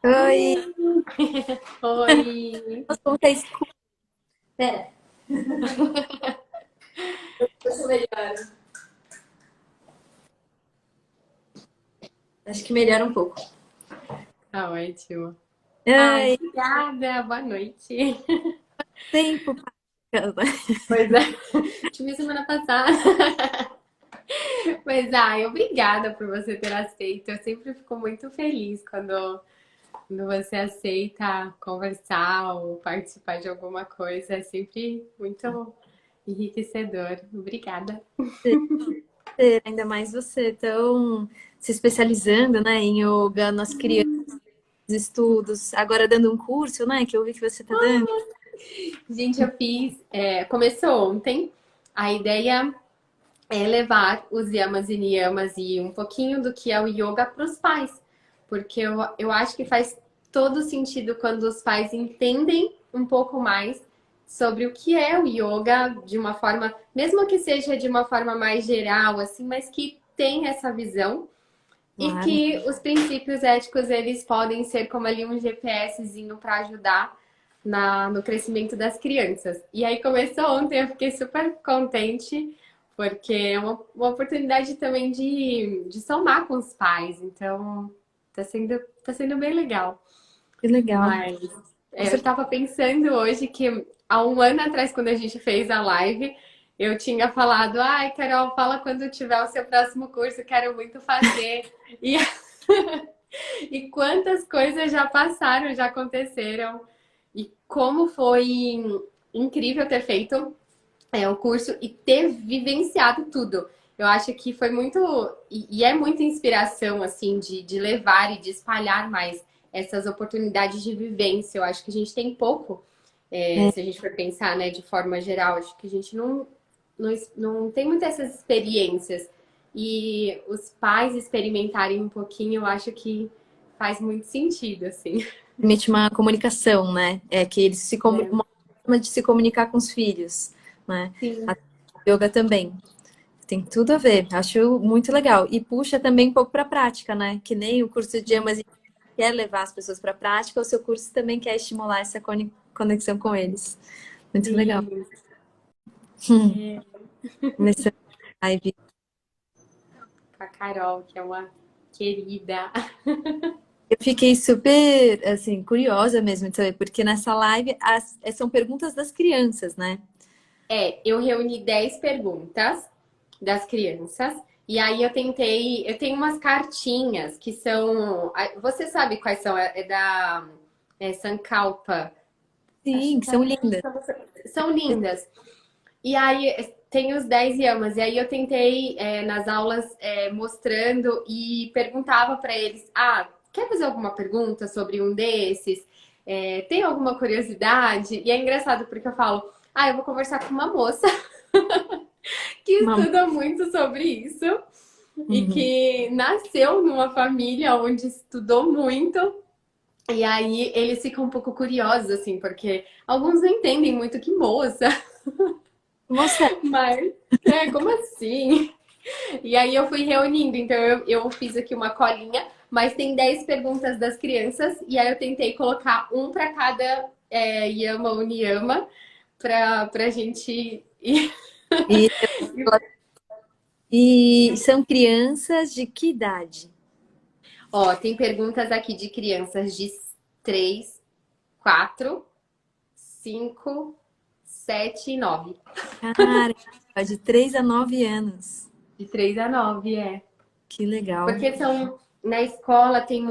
Oi, Oi! nossa, como tá escuro. Pera, deixa eu melhor. Acho que melhora um pouco. Tá ótimo. Ai, Ai, obrigada, boa noite. tempo passando. Pois é, te vi semana passada. Mas, ai, obrigada por você ter aceito. Eu sempre fico muito feliz quando você aceita conversar ou participar de alguma coisa. É sempre muito enriquecedor. Obrigada. Ainda mais você tão se especializando, né, em yoga, nas crianças, estudos, agora dando um curso, né, que eu vi que você tá dando. Gente, eu fiz. Começou ontem. A ideia é levar os yamas e niyamas e um pouquinho do que é o yoga para os pais. Porque eu acho que faz todo sentido quando os pais entendem um pouco mais sobre o que é o yoga de uma forma, mesmo que seja de uma forma mais geral, assim, mas que tem essa visão e Claro. que os princípios éticos eles podem ser como ali um GPSzinho para ajudar no crescimento das crianças. E aí começou ontem, eu fiquei super contente, porque é uma oportunidade também de somar com os pais. Então, tá sendo bem legal. Que legal. Mas Com eu certeza. estava pensando hoje que há um ano atrás, quando a gente fez a live, eu tinha falado, ai, Carol, fala quando tiver o seu próximo curso, quero muito fazer. E, e quantas coisas já passaram, já aconteceram. E como foi incrível ter feito o curso e ter vivenciado tudo. Eu acho que foi muito. E é muita inspiração, assim, de levar e de espalhar mais essas oportunidades de vivência. Eu acho que a gente tem pouco, É, se a gente for pensar, né, de forma geral. Acho que a gente não tem muitas essas experiências. E os pais experimentarem um pouquinho, eu acho que faz muito sentido, assim. permite uma comunicação, né? É que eles uma forma de se comunicar com os filhos, né? Sim. A yoga também. Tem tudo a ver, acho muito legal. E puxa também um pouco para a prática, né? Que nem o curso de Amas quer levar as pessoas para a prática, o seu curso também quer estimular essa conexão com eles. Muito legal. Sim. Nessa live. Com a Carol, que é uma querida. Eu fiquei super, assim, curiosa mesmo de saber, porque nessa live são perguntas das crianças, né? Eu reuni 10 perguntas das crianças. E aí eu tenho umas cartinhas que são, você sabe quais são? É da Sankalpa. Acho Sim, que que são tá, lindas. são lindas. E aí tem os 10 yamas. E aí eu tentei nas aulas mostrando e perguntava para eles: ah, quer fazer alguma pergunta sobre um desses? Tem alguma curiosidade? E é engraçado porque eu falo: ah, eu vou conversar com uma moça que Uma... estuda muito sobre isso e Uhum. que nasceu numa família onde estudou muito. E aí eles ficam um pouco curiosos, assim, porque alguns não entendem muito que moça, Moça, mas como assim? E aí eu fui reunindo, então eu fiz aqui uma colinha, mas tem 10 perguntas das crianças, e aí eu tentei colocar um para cada Yama ou Niyama, pra gente ir. e, e são crianças de que idade? Ó, tem perguntas aqui de crianças de 3, 4, 5, 7 e 9. Cara, de 3 a 9 anos. De 3 a 9, é. Que legal. Porque são, na escola tem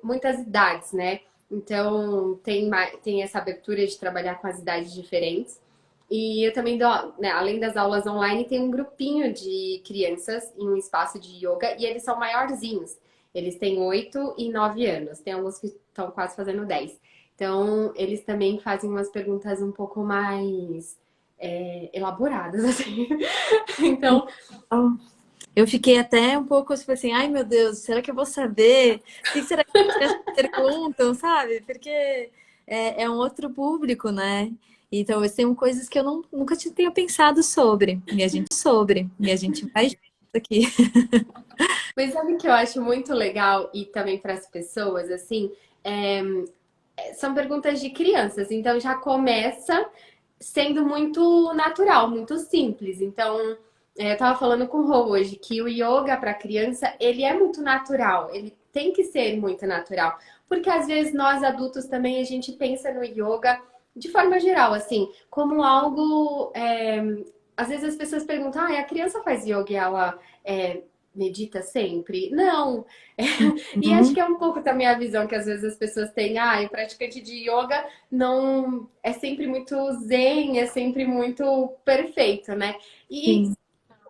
muitas idades, né? Então tem essa abertura de trabalhar com as idades diferentes. E eu também dou, né, além das aulas online, tem um grupinho de crianças em um espaço de yoga e eles são maiorzinhos. Eles têm 8 e 9 anos. Tem alguns que estão quase fazendo 10. Então, eles também fazem umas perguntas um pouco mais elaboradas, assim. Então, Legal. Eu fiquei até um pouco tipo assim, ai meu Deus, será que eu vou saber? O que será que as crianças perguntam, sabe? Porque é um outro público, né? E talvez tenham coisas que eu nunca tenha pensado sobre. E a gente vai junto aqui. Mas sabe o que eu acho muito legal e também para as pessoas, assim, é, são perguntas de crianças, então já começa sendo muito natural, muito simples. Então, eu tava falando com o Rô hoje que o yoga para criança, ele é muito natural, ele tem que ser muito natural, porque às vezes nós adultos também a gente pensa no yoga de forma geral, assim, como algo. Às vezes as pessoas perguntam, ah, a criança faz yoga e ela medita sempre? Não. E acho Uhum. que é um pouco também a visão que às vezes as pessoas têm, ah, o praticante de yoga não é sempre muito zen, é sempre muito perfeito, né? E Sim.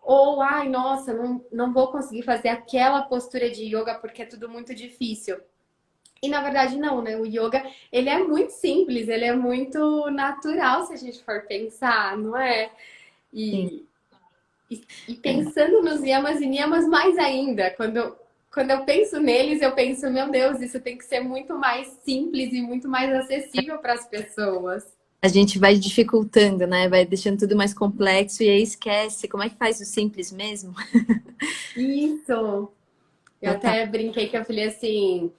ou, ai, nossa, não vou conseguir fazer aquela postura de yoga porque é tudo muito difícil. E na verdade não, né? O yoga, ele é muito simples, ele é muito natural se a gente for pensar, não é? Sim. E É. pensando nos yamas e niyamas mais ainda, quando eu penso neles, eu penso, meu Deus, isso tem que ser muito mais simples e muito mais acessível para as pessoas. A gente vai dificultando, né? Vai deixando tudo mais complexo e aí esquece como é que faz o simples mesmo. Isso! Eu Total. até brinquei que eu falei assim,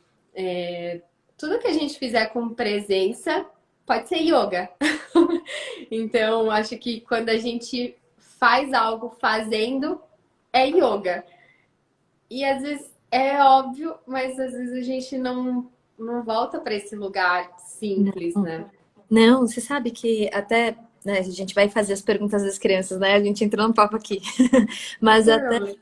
tudo que a gente fizer com presença pode ser yoga. Então, acho que quando a gente faz algo fazendo, é yoga. E às vezes é óbvio, mas às vezes a gente não volta para esse lugar simples, Não, né? não, você sabe que até, né, a gente vai fazer as perguntas das crianças, né? A gente entrou no papo aqui. Mas até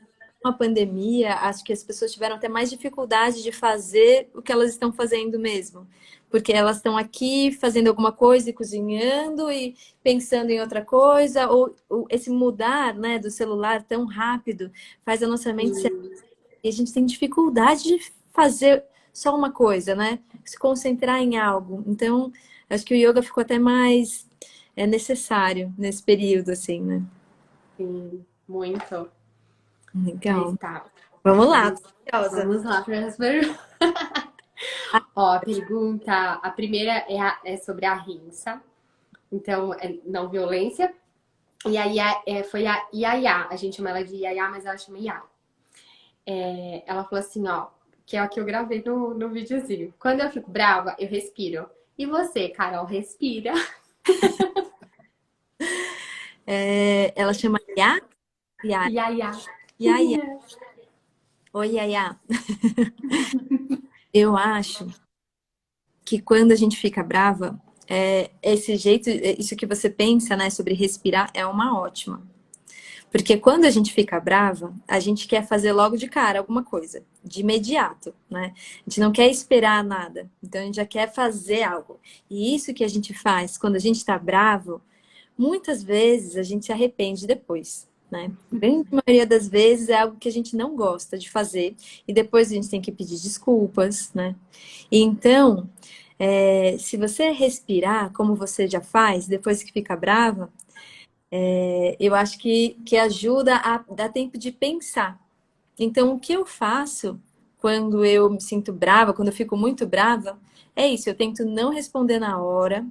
uma pandemia, acho que as pessoas tiveram até mais dificuldade de fazer o que elas estão fazendo mesmo. Porque elas estão aqui fazendo alguma coisa e cozinhando e pensando em outra coisa, ou esse mudar, né, do celular tão rápido faz a nossa mente ser... Sim. E a gente tem dificuldade de fazer só uma coisa, né? Se concentrar em algo. Então, acho que o yoga ficou até mais necessário nesse período, assim, né? Sim, muito. Mas Legal. tá. Vamos lá, Vamos, tô ansiosa. vamos lá para as perguntas. Ó, a pergunta, a primeira é sobre a rinça. Então, é não violência. E aí foi a Yaya. A gente chama ela de Yaya, mas ela chama Yaya. Ela falou assim, ó, que é a que eu gravei no videozinho. Quando eu fico brava, eu respiro. E você, Carol, respira? Ela chama Yá? Yá. Yaya. Yá, Yá. Oi, Yaya. Eu acho que quando a gente fica brava, esse jeito, isso que você pensa, né, sobre respirar, é uma ótima. Porque quando a gente fica brava, a gente quer fazer logo de cara alguma coisa, de imediato, né? A gente não quer esperar nada, então a gente já quer fazer algo. E isso que a gente faz quando a gente está bravo, muitas vezes a gente se arrepende depois, né? A grande maioria das vezes é algo que a gente não gosta de fazer e depois a gente tem que pedir desculpas, né? E então, se você respirar como você já faz, depois que fica brava, eu acho que ajuda a dar tempo de pensar. Então, o que eu faço quando eu me sinto brava, quando eu fico muito brava, é isso, eu tento não responder na hora,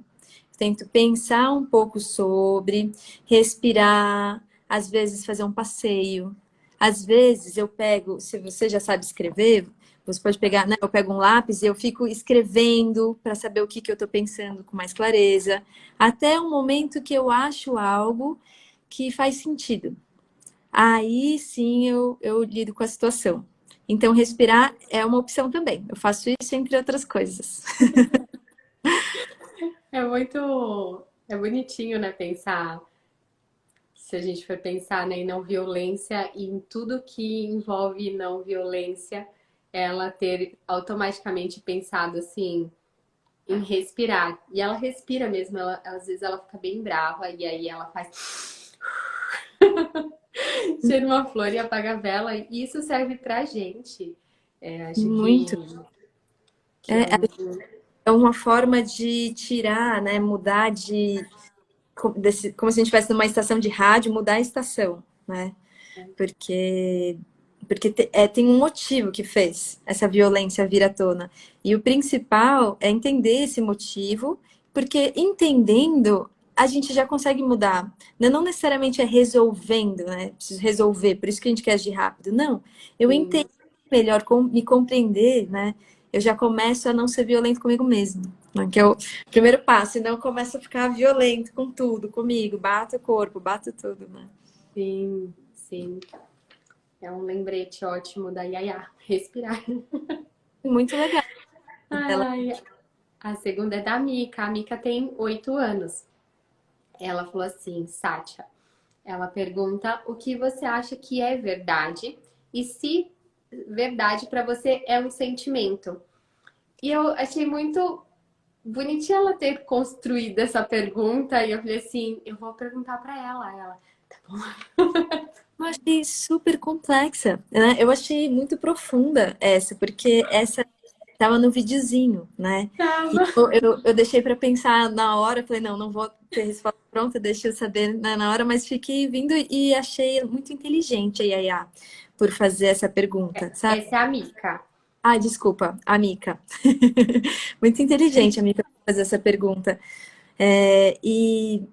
tento pensar um pouco sobre, respirar, às vezes fazer um passeio. Às vezes eu pego, se você já sabe escrever, você pode pegar, né? Eu pego um lápis e eu fico escrevendo para saber o que que eu estou pensando com mais clareza, até o momento que eu acho algo que faz sentido. Aí sim eu lido com a situação. Então, respirar é uma opção também. Eu faço isso entre outras coisas. É muito. É bonitinho, né? Pensar. Se a gente for pensar, né, em não violência e em tudo que envolve não violência, ela ter automaticamente pensado assim em respirar. E ela respira mesmo, às vezes ela fica bem brava e aí ela faz cheira uma flor e apaga a vela. E isso serve pra gente. Acho Muito. que É, é um. é uma forma de tirar, né? Mudar como se a gente estivesse numa estação de rádio, mudar a estação, né? Porque, tem um motivo que fez essa violência vir à tona. E o principal é entender esse motivo, porque entendendo, a gente já consegue mudar. Não necessariamente é resolvendo, né? Preciso resolver, por isso que a gente quer agir rápido. Não, eu Sim, entendo. melhor me compreender, né? Eu já começo a não ser violento comigo mesmo, né? Que é o primeiro passo. Senão eu começo a ficar violento com tudo, comigo. Bato o corpo, bato tudo, né? Sim, sim. É um lembrete ótimo da Yaya. Respirar. Muito legal. Ela Ai, a segunda é da Mica. A Mica tem 8 anos. Ela falou assim, Sátia, ela pergunta o que você acha que é verdade e se verdade para você é um sentimento. E eu achei muito bonitinha ela ter construído essa pergunta e eu falei assim, eu vou perguntar para ela. Ela, tá bom. eu achei super complexa, né? Eu achei muito profunda essa, porque essa tava no videozinho, né? E Tava. eu deixei para pensar na hora, falei, não, não vou ter resposta pronta, deixa eu saber na hora, mas fiquei vindo e achei muito inteligente a Yaya por fazer essa pergunta, sabe? Essa é a Mica. Ah, desculpa, a Mica. Muito inteligente a Mica fazer essa pergunta. E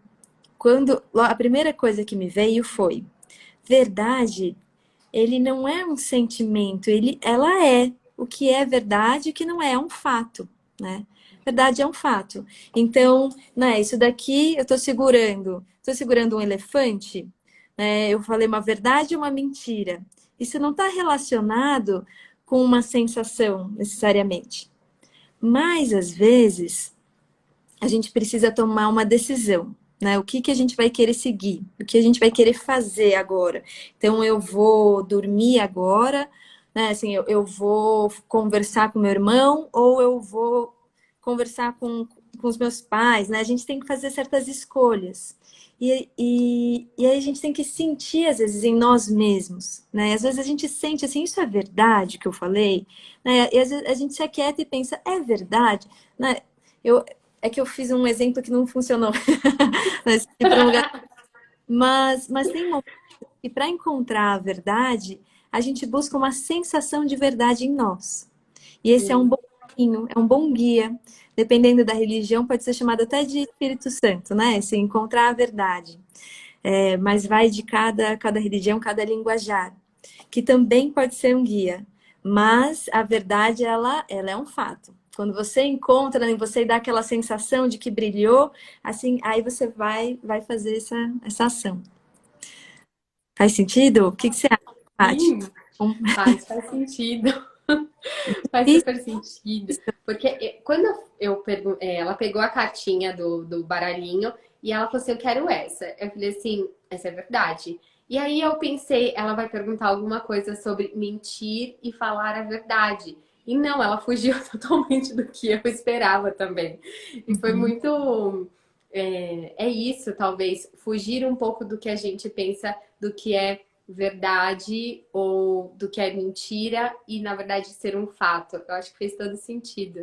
a primeira coisa que me veio foi, verdade, ele não é um sentimento, ela é. O que é verdade e o que não é um fato, né? Verdade é um fato. Então, né, isso daqui eu estou segurando um elefante, né? Eu falei uma verdade e uma mentira. Isso não está relacionado com uma sensação necessariamente. Mas às vezes a gente precisa tomar uma decisão, né? O que que a gente vai querer seguir? O que a gente vai querer fazer agora? Então, eu vou dormir agora, né? Assim, eu vou conversar com meu irmão ou eu vou conversar com os meus pais, né? A gente tem que fazer certas escolhas. E aí a gente tem que sentir, às vezes, em nós mesmos, né? Às vezes a gente sente assim, isso é verdade que eu falei? Né? E às vezes a gente se aquieta e pensa, é verdade? Né? Eu, é que eu fiz um exemplo que não funcionou. Mas, mas tem momentos que para encontrar a verdade, a gente busca uma sensação de verdade em nós. E esse é um Sim. bom caminho, é um bom guia. Dependendo da religião, pode ser chamado até de Espírito Santo, né? Se encontrar a verdade. Mas vai de cada religião, cada linguajar, que também pode ser um guia. Mas a verdade, ela é um fato. Quando você encontra, né, você dá aquela sensação de que brilhou, assim, aí você vai fazer essa ação. Faz sentido? O que você acha, Paty? Sim, faz sentido. Faz Isso, super sentido. Porque quando eu perguntei, ela pegou a cartinha do baralhinho e ela falou assim: eu quero essa. Eu falei assim: essa é verdade. E aí eu pensei, ela vai perguntar alguma coisa sobre mentir e falar a verdade. E não, ela fugiu totalmente do que eu esperava também. E foi uhum. muito. É isso, talvez, fugir um pouco do que a gente pensa do que é verdade ou do que é mentira e, na verdade, ser um fato. Eu acho que fez todo sentido.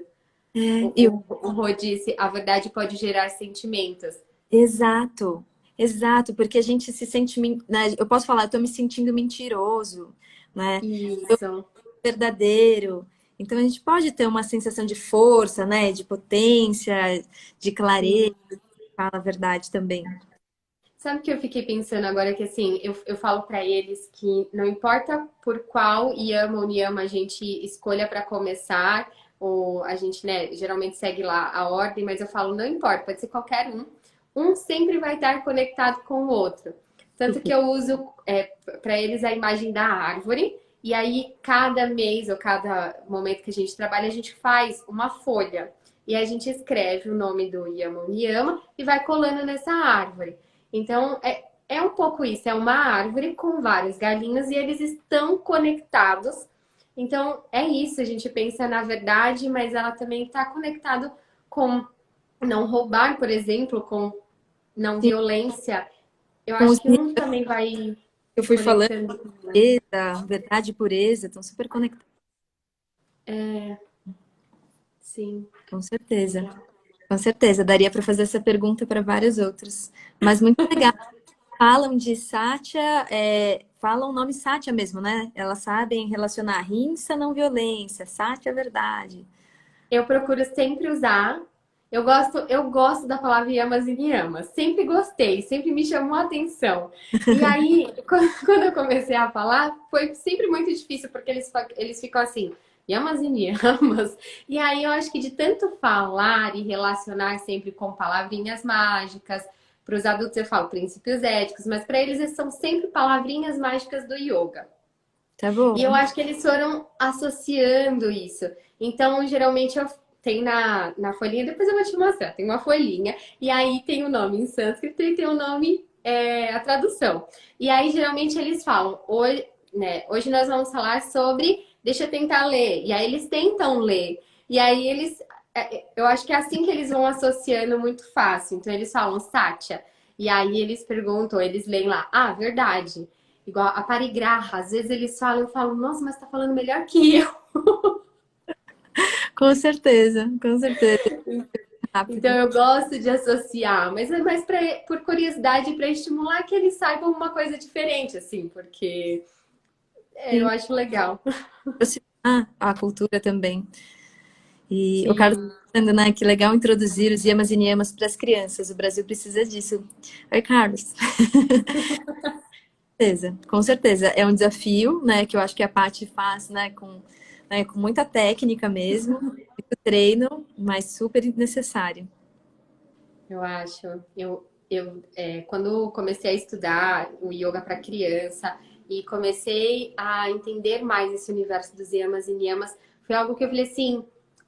E O Rô disse, a verdade pode gerar sentimentos. exato, exato, porque a gente se sente, né, eu posso falar, eu tô me sentindo mentiroso, né? Isso. Verdadeiro. Então a gente pode ter uma sensação de força, né? De potência, de clareza, Sim. fala a verdade também. Sabe o que eu fiquei pensando agora? Que assim, eu falo pra eles que não importa por qual Yama ou Niyama a gente escolha pra começar, ou a gente, né, geralmente segue lá a ordem, mas eu falo, não importa, pode ser qualquer um. Um sempre vai estar conectado com o outro. Tanto que eu uso para eles a imagem da árvore, e aí cada mês ou cada momento que a gente trabalha, a gente faz uma folha. E a gente escreve o nome do Yama ou Niyama e vai colando nessa árvore. Então, é um pouco isso. É uma árvore com vários galinhos e eles estão conectados. Então, é isso. A gente pensa na verdade, mas ela também está conectado com não roubar, por exemplo, com não Sim, violência. Eu com os acho que níveis um também vai que eu fui falando, conectando com o outro. pureza, verdade e pureza, estão super conectados, Sim, com certeza. legal. Com certeza, daria para fazer essa pergunta para vários outros. Mas muito legal. Falam de Sátia, falam o nome Sátia mesmo, né? Elas sabem relacionar rinça, não violência, Sátia é verdade. Eu procuro sempre usar. Eu gosto da palavra yamas e niyamas. Sempre gostei, sempre me chamou a atenção. E aí, quando eu comecei a falar, foi sempre muito difícil, porque eles ficam assim, yamas e niyamas. E aí eu acho que de tanto falar e relacionar sempre com palavrinhas mágicas, para os adultos eu falo princípios éticos, mas para eles são sempre palavrinhas mágicas do yoga. Tá bom. E eu acho que eles foram associando isso. Então, geralmente, eu tenho na folhinha, depois eu vou te mostrar, tem uma folhinha, e aí tem o nome em sânscrito e tem o nome, a tradução. E aí, geralmente, eles falam, hoje, né, hoje nós vamos falar sobre, deixa eu tentar ler. E aí, eles tentam ler. E aí, eu acho que é assim que eles vão associando muito fácil. Então, eles falam Satya. E aí, eles perguntam, eles leem lá, ah, verdade. Igual a parigraha, às vezes eles falam, eu falo, nossa, mas tá falando melhor que eu. Com certeza, com certeza. Rápido. Então eu gosto de associar, mas é mais por curiosidade para estimular que eles saibam uma coisa diferente, assim, porque eu Sim, acho legal. aproximar a cultura também. E o Carlos Sim, tá falando, né, que legal introduzir os yamas e niyamas para as crianças. O Brasil precisa disso. Oi, Carlos. Certeza, com certeza. É um desafio, né, que eu acho que a Paty faz, né, com muita técnica mesmo, muito treino, mas super necessário. eu acho. Quando comecei a estudar o yoga para criança e comecei a entender mais esse universo dos yamas e niyamas, foi algo que eu falei assim.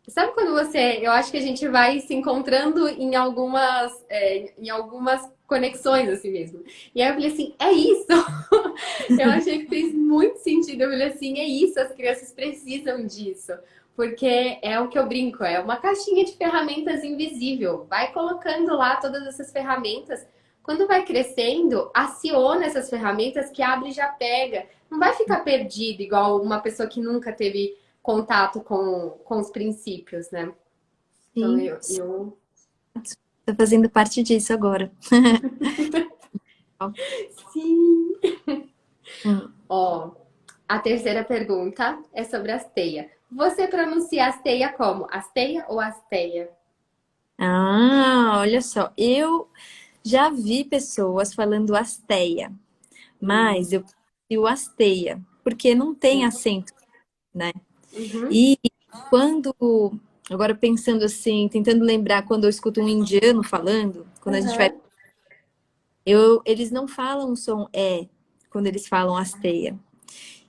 Sabe quando eu acho que a gente vai se encontrando em algumas conexões assim mesmo. E aí eu falei assim, é isso. Eu achei que fez muito sentido. Eu falei assim, é isso, as crianças precisam disso. Porque é o que eu brinco, é uma caixinha de ferramentas invisível. Vai colocando lá todas essas ferramentas. Quando vai crescendo, aciona essas ferramentas que abre e já pega. Não vai ficar perdido igual uma pessoa que nunca teve contato com os princípios, né? Então Sim, eu... estou fazendo parte disso agora. Sim! Hum. Ó, a terceira pergunta é sobre asteia. Você pronuncia asteia como? Asteia ou asteia? Ah, olha só, eu já vi pessoas falando asteia, mas eu prefiro asteia, porque não tem acento, né? Uhum. E quando, agora pensando assim, tentando lembrar quando eu escuto um indiano falando, quando a gente vai, Uhum. eles não falam o som quando eles falam asteia.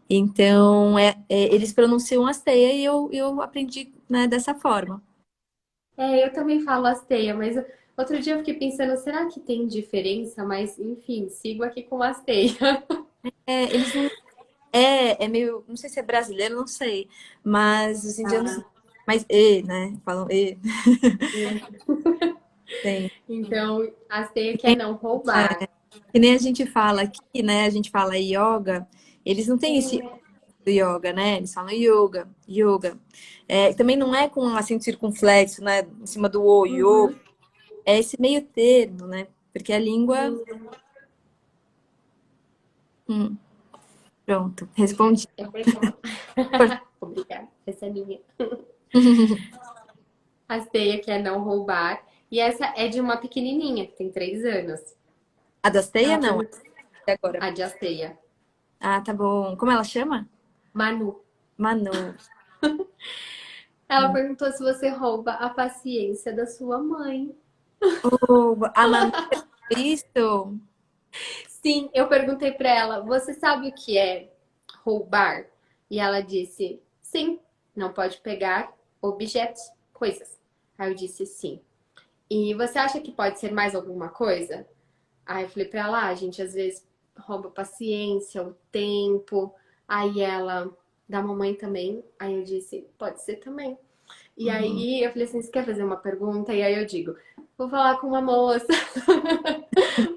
Então, eles pronunciam asteia e eu aprendi, né, dessa forma. É, eu também falo asteia, mas outro dia eu fiquei pensando, será que tem diferença? Mas, enfim, sigo aqui com asteia. Eles não, é meio, não sei se é brasileiro, não sei, mas os indianos, Ah, mas né, falam tem. então, asteia quer não roubar. Que nem a gente fala aqui, né, a gente fala yoga, eles não têm esse do yoga, né? Eles falam yoga, yoga. Também não é com um acento circunflexo, né? Em cima do o, yoga. Uhum. É esse meio termo, né? Porque a língua. Hum, pronto, respondi. É verdade. Obrigada, essa é minha. Asteia quer não roubar. E essa é de uma pequenininha, que tem 3 anos. A da ceia, Ela não. perguntou, Agora. a de Asteia. Ah, tá bom. Como ela chama? Manu. Manu. Ela perguntou se você rouba a paciência da sua mãe. Oh, a Manu Cristo. Sim, eu perguntei pra ela, você sabe o que é roubar? E ela disse, sim, não pode pegar objetos, coisas. Aí eu disse sim. E você acha que pode ser mais alguma coisa? Aí eu falei pra ela, a gente às vezes rouba a paciência, o tempo. Aí ela, da mamãe também. Aí eu disse, pode ser também. E Uhum. aí eu falei assim, você quer fazer uma pergunta? E aí eu digo, vou falar com uma moça,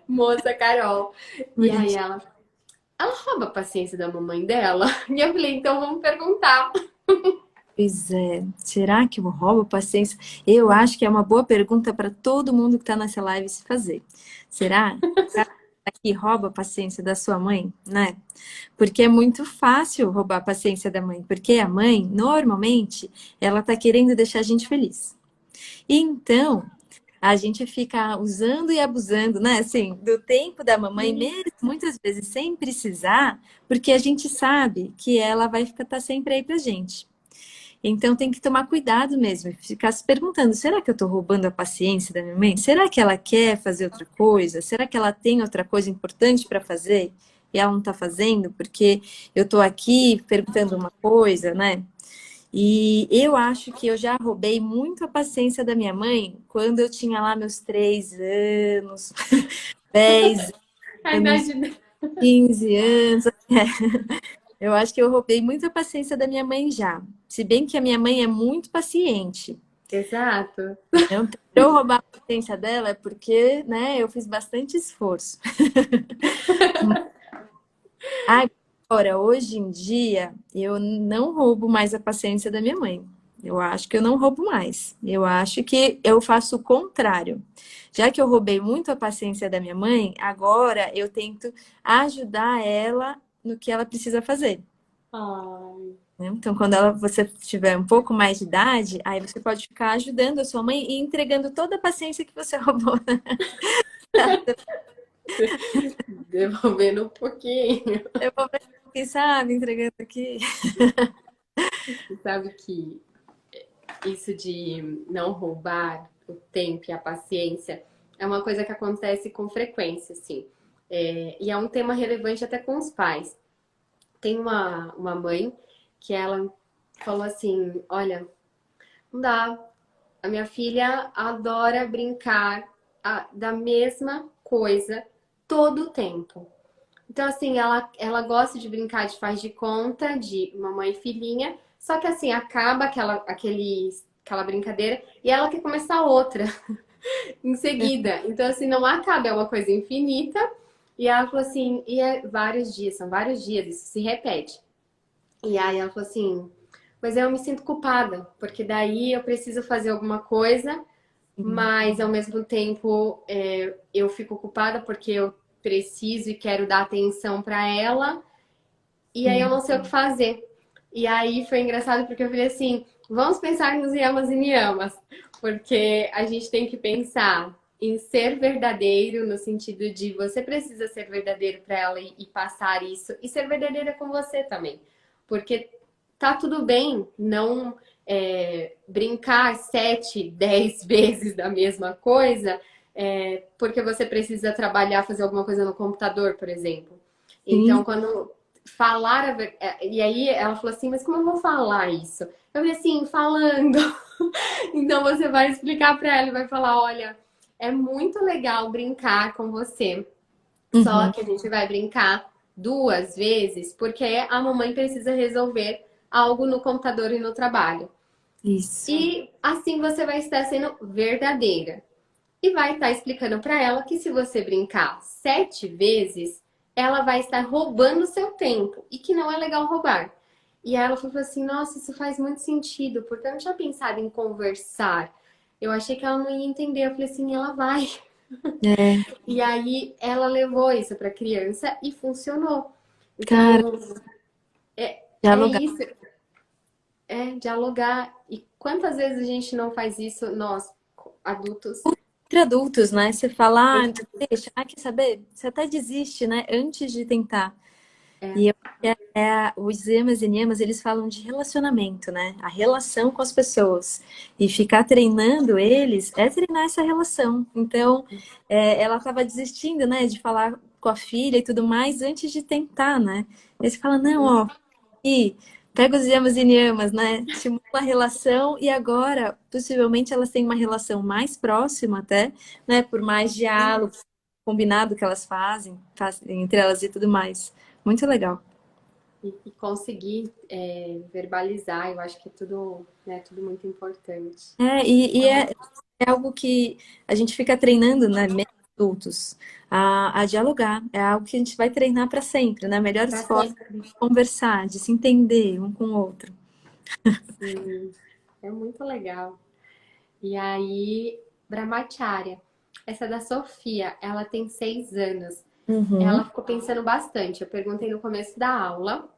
moça Carol. E aí Bonitinho. ela rouba a paciência da mamãe dela. E eu falei, então vamos perguntar. Pois é. Será que eu roubo a paciência? Eu acho que é uma boa pergunta para todo mundo que está nessa live se fazer. Será? Que rouba a paciência da sua mãe, né? Porque é muito fácil roubar a paciência da mãe, porque a mãe, normalmente, ela tá querendo deixar a gente feliz. E então, a gente fica usando e abusando, né? Assim, do tempo da mamãe, mesmo muitas vezes sem precisar, porque a gente sabe que ela vai ficar tá sempre aí pra gente. Então tem que tomar cuidado mesmo, ficar se perguntando: será que eu estou roubando a paciência da minha mãe? Será que ela quer fazer outra coisa? Será que ela tem outra coisa importante para fazer e ela não está fazendo porque eu estou aqui perguntando uma coisa, né? E eu acho que eu já roubei muito a paciência da minha mãe quando eu tinha lá meus 3 anos, 10 A anos, idade 15 anos. Eu acho que eu roubei muito a paciência da minha mãe já. Se bem que a minha mãe é muito paciente. Exato. Então, para eu roubar a paciência dela é porque, né, eu fiz bastante esforço. Agora, hoje em dia, eu não roubo mais a paciência da minha mãe. Eu acho que eu não roubo mais. Eu acho que eu faço o contrário. Já que eu roubei muito a paciência da minha mãe, agora eu tento ajudar ela no que ela precisa fazer. Ai. Né? Então, quando você tiver um pouco mais de idade, aí você pode ficar ajudando a sua mãe e entregando toda a paciência que você roubou. Devolvendo um pouquinho. Eu vou ver, quem sabe, entregando aqui. Você sabe que isso de não roubar o tempo e a paciência é uma coisa que acontece com frequência, assim. E é um tema relevante até com os pais. Tem uma mãe que ela falou assim: olha, não dá. A minha filha adora brincar da mesma coisa todo o tempo. Então, assim, ela gosta de brincar de faz de conta, de mamãe e filhinha, só que assim, acaba aquela brincadeira e ela quer começar outra em seguida. Então, assim, não acaba, é uma coisa infinita. E ela falou assim, e é vários dias, são vários dias, isso se repete. E aí ela falou assim, mas eu me sinto culpada, porque daí eu preciso fazer alguma coisa, mas ao mesmo tempo eu fico culpada porque eu preciso e quero dar atenção para ela, e aí eu Sim. não sei o que fazer. E aí foi engraçado porque eu falei assim, vamos pensar nos yamas e niyamas, porque a gente tem que pensar em ser verdadeiro no sentido de você precisa ser verdadeiro para ela e passar isso e ser verdadeira com você também, porque tá tudo bem não brincar 7, 10 vezes da mesma coisa, porque você precisa trabalhar, fazer alguma coisa no computador, por exemplo. Sim. Então, quando falar e aí ela falou assim, mas como eu vou falar isso? Eu falei assim, falando. Então você vai explicar para ela e vai falar, olha, é muito legal brincar com você. Só Uhum. que a gente vai brincar 2 vezes porque a mamãe precisa resolver algo no computador e no trabalho. Isso. E assim você vai estar sendo verdadeira. E vai estar explicando para ela que se você brincar 7 vezes, ela vai estar roubando o seu tempo e que não é legal roubar. E aí ela falou assim: nossa, isso faz muito sentido, porque eu não tinha pensado em conversar. Eu achei que ela não ia entender. Eu falei assim: ela vai. É, E aí ela levou isso para a criança e funcionou. cara, Então, é dialogar. isso, dialogar. E quantas vezes a gente não faz isso, nós, adultos? Entre adultos, né? Você fala, ah, deixa, ah, quer saber? Você até desiste, né? Antes de tentar. E eu, os emas e niemas, eles falam de relacionamento, né? A relação com as pessoas. E ficar treinando eles é treinar essa relação. Então, ela estava desistindo, né? De falar com a filha e tudo mais antes de tentar, né? Aí você fala, não, ó, e pega os yamas e niyamas, né? Estimula a relação e agora, possivelmente, elas têm uma relação mais próxima até, né? Por mais diálogo, combinado que elas fazem entre elas e tudo mais. Muito legal. E conseguir verbalizar, eu acho que é tudo, né, tudo muito importante. É algo que a gente fica treinando, né? Mesmo adultos, a dialogar. É algo que a gente vai treinar para sempre, né? Melhores Pra formas sempre. de conversar, de se entender um com o outro. Sim, é muito legal. E aí, Brahmacharya. Essa da Sofia, ela tem 6 anos. Ela Uhum. ficou pensando bastante. Eu perguntei no começo da aula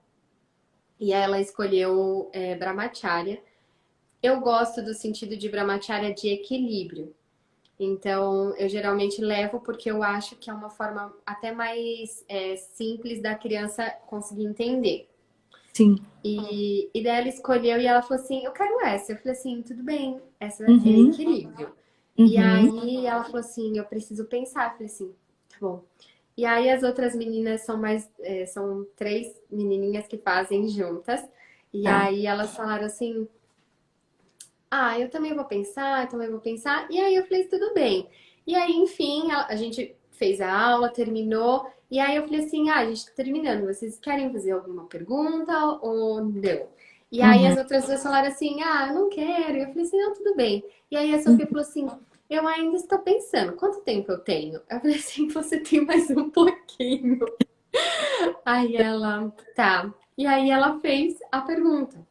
e ela escolheu Brahmacharya. Eu gosto do sentido de Brahmacharya de equilíbrio. Então, eu geralmente levo porque eu acho que é uma forma até mais simples da criança conseguir entender. Sim. E daí ela escolheu e ela falou assim, eu quero essa. Eu falei assim, tudo bem, essa é Uhum, equilíbrio. E uhum. aí ela falou assim, eu preciso pensar. Eu falei assim, tá bom. E aí as outras meninas são são três menininhas que fazem juntas. E Tá. aí elas falaram assim, ah, eu também vou pensar, eu também vou pensar. E aí eu falei, tudo bem. E aí, enfim, a gente fez a aula, terminou. E aí eu falei assim, ah, a gente tá terminando. Vocês querem fazer alguma pergunta ou não? E aí Uhum, as outras duas falaram assim, ah, eu não quero. E eu falei assim, não, tudo bem. E aí a uhum. Sofia falou assim, eu ainda estou pensando, quanto tempo eu tenho? Eu falei assim, você tem mais um pouquinho. Aí ela, tá. E aí ela fez a pergunta.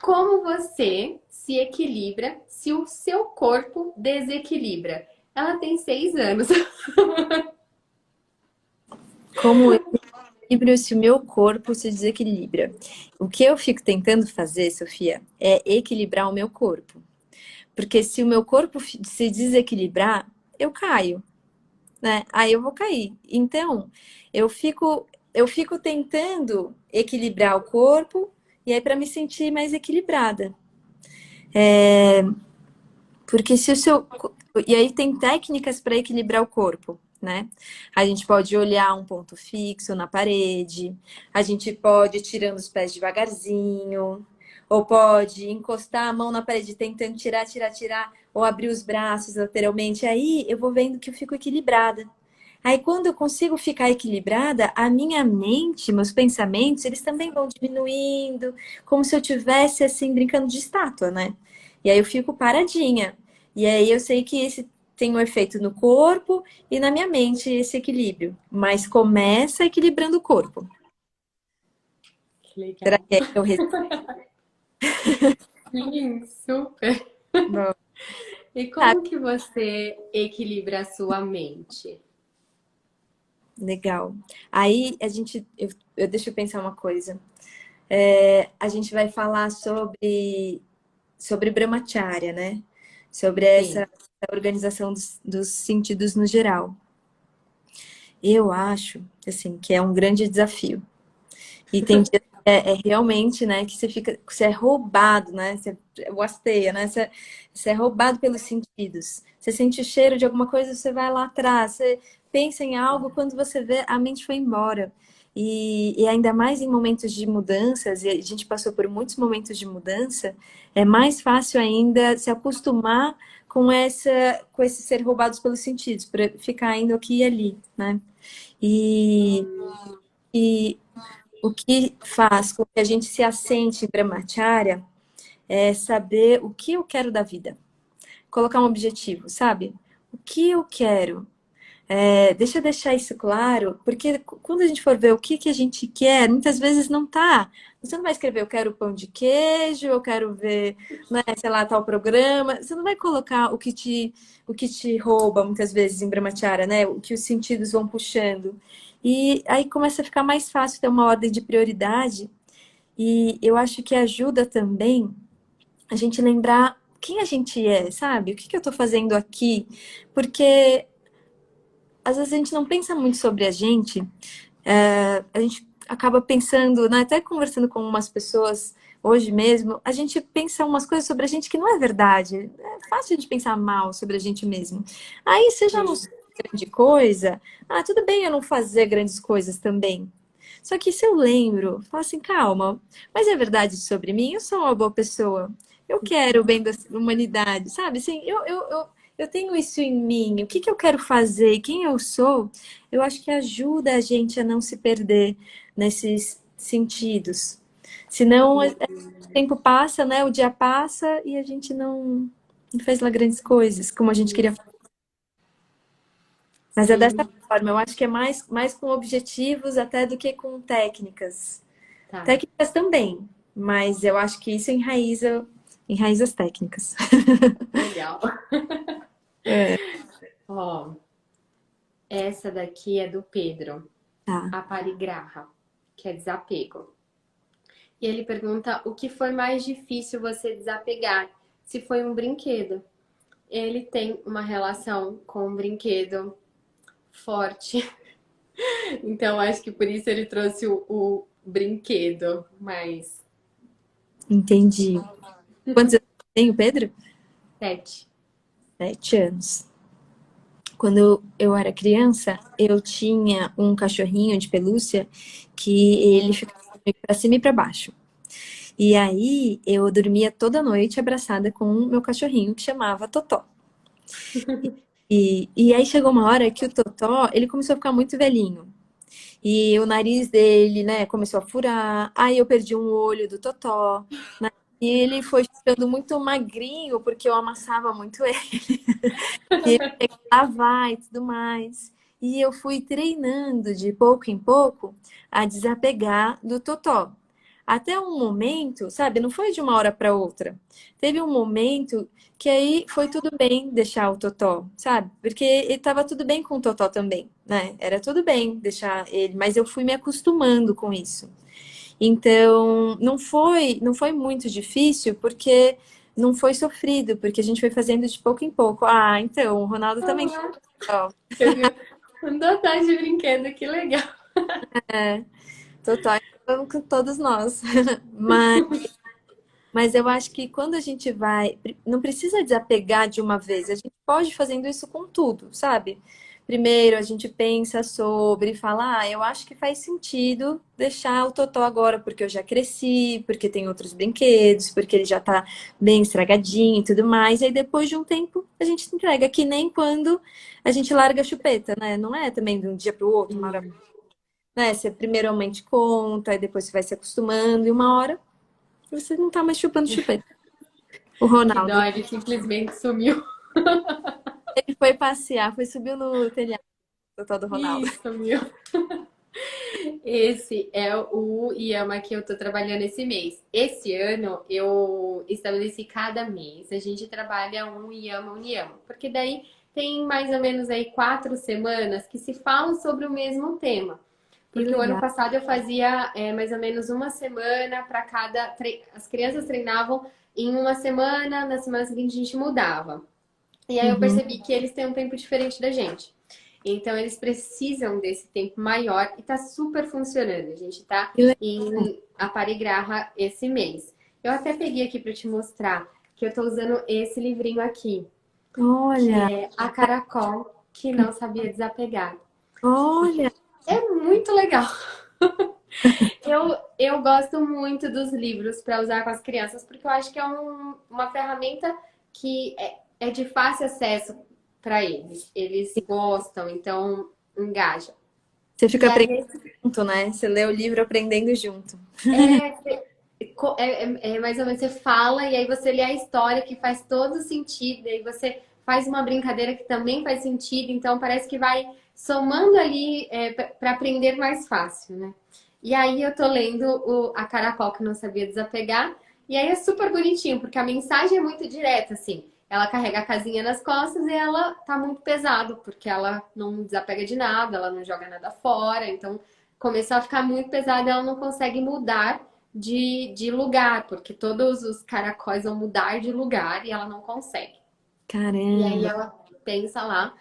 Como você se equilibra se o seu corpo desequilibra? Ela tem 6 anos. Como eu equilibro se o meu corpo se desequilibra? O que eu fico tentando fazer, Sofia, é equilibrar o meu corpo. Porque se o meu corpo se desequilibrar, eu caio, né? Aí eu vou cair. Então, eu fico tentando equilibrar o corpo e aí para me sentir mais equilibrada. Porque se o seu. E aí tem técnicas para equilibrar o corpo, né? A gente pode olhar um ponto fixo na parede, a gente pode ir tirando os pés devagarzinho, ou pode encostar a mão na parede tentando tirar, tirar, tirar, ou abrir os braços lateralmente. Aí eu vou vendo que eu fico equilibrada. Aí quando eu consigo ficar equilibrada, a minha mente, meus pensamentos, eles também vão diminuindo, como se eu tivesse assim brincando de estátua, né? E aí eu fico paradinha. E aí eu sei que esse tem um efeito no corpo e na minha mente esse equilíbrio, mas começa equilibrando o corpo. Que Será legal. que é eu Sim, super. respondo? E Ah, como que você equilibra a sua mente? legal. Aí a gente, deixa eu pensar uma coisa. A gente vai falar sobre Brahmacharya, né? Sobre Sim. essa organização dos sentidos no geral. Eu acho, assim, que é um grande desafio. E tem dias que é realmente, né, que você é roubado, né? Você guasteia, né? Você é roubado pelos sentidos. Você sente o cheiro de alguma coisa, você vai lá atrás. Você pensa em algo, quando você vê, a mente foi embora. E ainda mais em momentos de mudanças, e a gente passou por muitos momentos de mudança, é mais fácil ainda se acostumar com esse ser roubados pelos sentidos, para ficar indo aqui e ali, né? E, e o que faz com que a gente se assente em Brahmacharya é saber o que eu quero da vida. Colocar um objetivo, sabe? O que eu quero? Deixa eu deixar isso claro, porque quando a gente for ver o que, que a gente quer, muitas vezes não tá. Você não vai escrever, eu quero pão de queijo, eu quero ver, né, sei lá, tal programa. Você não vai colocar o que te rouba, muitas vezes, em Brahmacharya, né? O que os sentidos vão puxando. E aí começa a ficar mais fácil ter uma ordem de prioridade. E eu acho que ajuda também a gente lembrar quem a gente é, sabe? O que, que eu tô fazendo aqui? Porque às vezes a gente não pensa muito sobre a gente acaba pensando, né, até conversando com umas pessoas hoje mesmo, a gente pensa umas coisas sobre a gente que não é verdade. É fácil de pensar mal sobre a gente mesmo. Aí você já não Sim. sabe grande coisa, tudo bem eu não fazer grandes coisas também. Só que se eu lembro, falo assim, calma, mas é verdade sobre mim? Eu sou uma boa pessoa. Eu quero o bem da humanidade, sabe? Assim, eu tenho isso em mim. O que que eu quero fazer? E quem eu sou? Eu acho que ajuda a gente a não se perder nesses sentidos. Senão, o tempo passa, né? O dia passa e a gente não fez lá grandes coisas como a gente queria. Mas é dessa Sim, forma. Eu acho que é mais com objetivos até do que com técnicas. tá. Técnicas também, mas eu acho que isso enraiza as técnicas. Legal. É, Ó, essa daqui é do Pedro, tá. a parigraha, que é desapego. E ele pergunta o que foi mais difícil você desapegar, se foi um brinquedo. Ele tem uma relação com um brinquedo forte. Então, acho que por isso ele trouxe o brinquedo, mas Entendi. Quantos anos tem o Pedro? 7. 7 anos. Quando eu era criança, eu tinha um cachorrinho de pelúcia que ele ficava para cima e para baixo. E aí eu dormia toda noite abraçada com o meu cachorrinho que chamava Totó. E aí chegou uma hora que o Totó, ele começou a ficar muito velhinho. E o nariz dele, né, começou a furar. Aí eu perdi um olho do Totó, né? E ele foi ficando muito magrinho porque eu amassava muito ele. E ele pegava e tudo mais. E eu fui treinando de pouco em pouco a desapegar do Totó. Até um momento, sabe, não foi de uma hora para outra. Teve um momento que aí foi tudo bem deixar o Totó, sabe? Porque ele tava tudo bem com o Totó também, né? Era tudo bem deixar ele, mas eu fui me acostumando com isso. Então, não foi muito difícil, porque não foi sofrido, porque a gente foi fazendo de pouco em pouco. Ah, então, o Ronaldo também. Ó, Um total de brinquedo, que legal. Totó, então, com todos nós. Mas Mas eu acho que quando a gente vai, não precisa desapegar de uma vez, a gente pode ir fazendo isso com tudo, sabe? Primeiro a gente pensa sobre e fala, eu acho que faz sentido deixar o Totó agora, porque eu já cresci, porque tem outros brinquedos, porque ele já tá bem estragadinho e tudo mais. E aí depois de um tempo a gente se entrega, que nem quando a gente larga a chupeta, né? Não é também de um dia para o outro, uma hora, né? Você primeiro aumente conta, aí depois você vai se acostumando, e uma hora você não tá mais chupando chupeta. O Que dó, Ronaldo, ele simplesmente sumiu. ele foi passear, subiu no telhado do tal do Ronaldo. Ih, sumiu. Esse é o Yama que eu tô trabalhando esse mês. Esse ano eu estabeleci cada mês. A gente trabalha um Yama. Porque daí tem mais ou menos aí 4 semanas que se falam sobre o mesmo tema. Que Porque o ano legal. passado eu fazia mais ou menos uma semana para cada. As crianças treinavam em uma semana, na semana seguinte a gente mudava. E aí eu Uhum. percebi que eles têm um tempo diferente da gente. Então eles precisam desse tempo maior e tá super funcionando. A gente tá Que legal. em Aparigraha esse mês. Eu até peguei aqui para te mostrar que eu tô usando esse livrinho aqui, que Olha, é A Caracol que não sabia desapegar. olha. É muito legal. Eu gosto muito dos livros para usar com as crianças, porque eu acho que é uma ferramenta que é de fácil acesso para eles. Eles gostam, então engaja. Você fica E aí, aprendendo junto, né? Você lê o livro aprendendo junto. é mais ou menos, você fala e aí você lê a história que faz todo sentido, e aí você faz uma brincadeira que também faz sentido, então parece que vai somando ali para aprender mais fácil, né? E aí eu tô lendo A Caracol que não sabia desapegar, e aí é super bonitinho, porque a mensagem é muito direta, assim. Ela carrega a casinha nas costas e ela tá muito pesado, porque ela não desapega de nada, ela não joga nada fora, então começou a ficar muito pesada, ela não consegue mudar de lugar, porque todos os caracóis vão mudar de lugar e ela não consegue. E aí Caramba. ela pensa lá,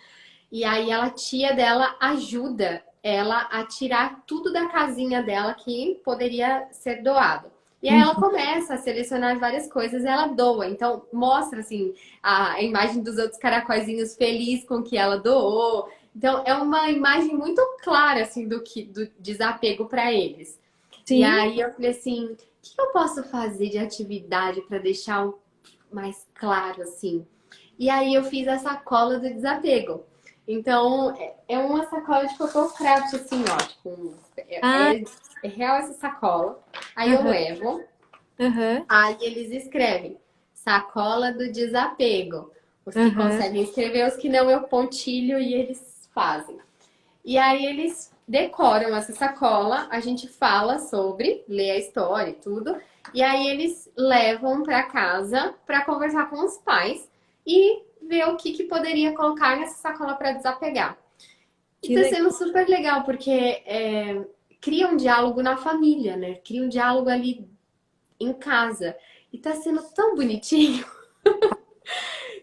e aí a tia dela ajuda ela a tirar tudo da casinha dela que poderia ser doado. E aí ela Uhum. começa a selecionar várias coisas e ela doa. Então mostra assim a imagem dos outros caracóizinhos feliz com que ela doou. Então é uma imagem muito clara assim do desapego para eles. E Sim. aí eu falei assim, o que eu posso fazer de atividade para deixar mais claro assim? E aí eu fiz a sacola do desapego. Então, é uma sacola de photocraft, assim, ó. Tipo, Ah, é real essa sacola. Aí eu aham, levo, aham, aí eles escrevem sacola do desapego. Os que aham. conseguem escrever, os que não, eu pontilho e eles fazem. E aí eles decoram essa sacola, a gente fala sobre, lê a história e tudo, e aí eles levam para casa para conversar com os pais e ver o que poderia colocar nessa sacola para desapegar. E Que tá legal. sendo super legal, porque cria um diálogo na família, né? Cria um diálogo ali em casa. E tá sendo tão bonitinho.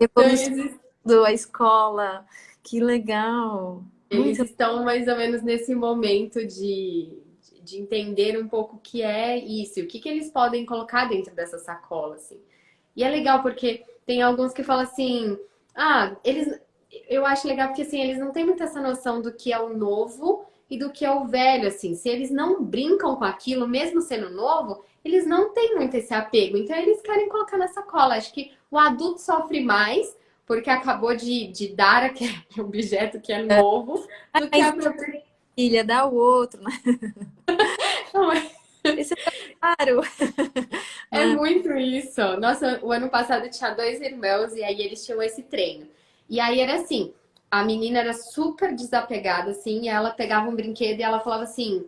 Então, Evolução a escola, que legal. eles Muito estão mais ou menos nesse momento de entender um pouco o que é isso, e o que eles podem colocar dentro dessa sacola, assim. E é legal porque tem alguns que falam assim, eu acho legal porque assim, eles não têm muito essa noção do que é o novo e do que é o velho, assim. Se eles não brincam com aquilo, mesmo sendo novo, eles não têm muito esse apego. Então eles querem colocar na sacola. Acho que o adulto sofre mais porque acabou de dar aquele objeto que é novo do que a mais própria. filha, dá o outro, né? Não, Esse é claro, é né? muito isso. Nossa, o ano passado eu tinha dois irmãos e aí eles tinham esse treino. E aí era assim, a menina era super desapegada, assim, e ela pegava um brinquedo e ela falava assim,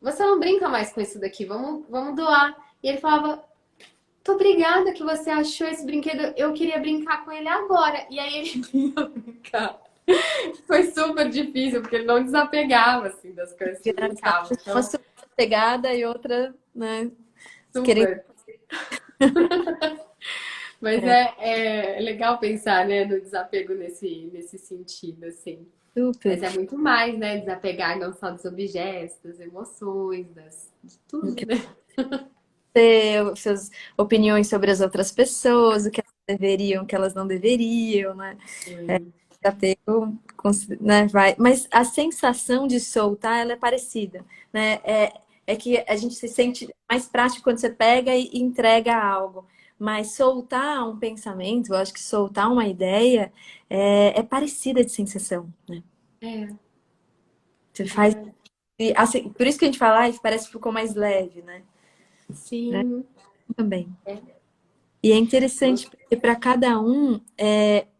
você não brinca mais com isso daqui, vamos doar. E ele falava, tô obrigada que você achou esse brinquedo, eu queria brincar com ele agora. E aí ele vinha brincar. Foi super difícil, porque ele não desapegava, assim, das coisas que brincava. Uma Então, super pegada e outra, né? Querendo. super. Mas É, é legal pensar, né, no desapego nesse sentido, assim. super. Mas é muito mais, né, desapegar não só dos objetos, das emoções, de tudo, O que né? ter, suas opiniões sobre as outras pessoas, o que elas deveriam, o que elas não deveriam, né? Sim. Apego, né, vai. Mas a sensação de soltar, ela é parecida, né? É que a gente se sente mais prático quando você pega e entrega algo. Mas soltar um pensamento, eu acho que soltar uma ideia é parecida de sensação, né? É, Você faz. verdade. E, assim, por isso que a gente fala, "Ai, parece que ficou mais leve, né? Sim. Também. É. E é interessante porque para cada um,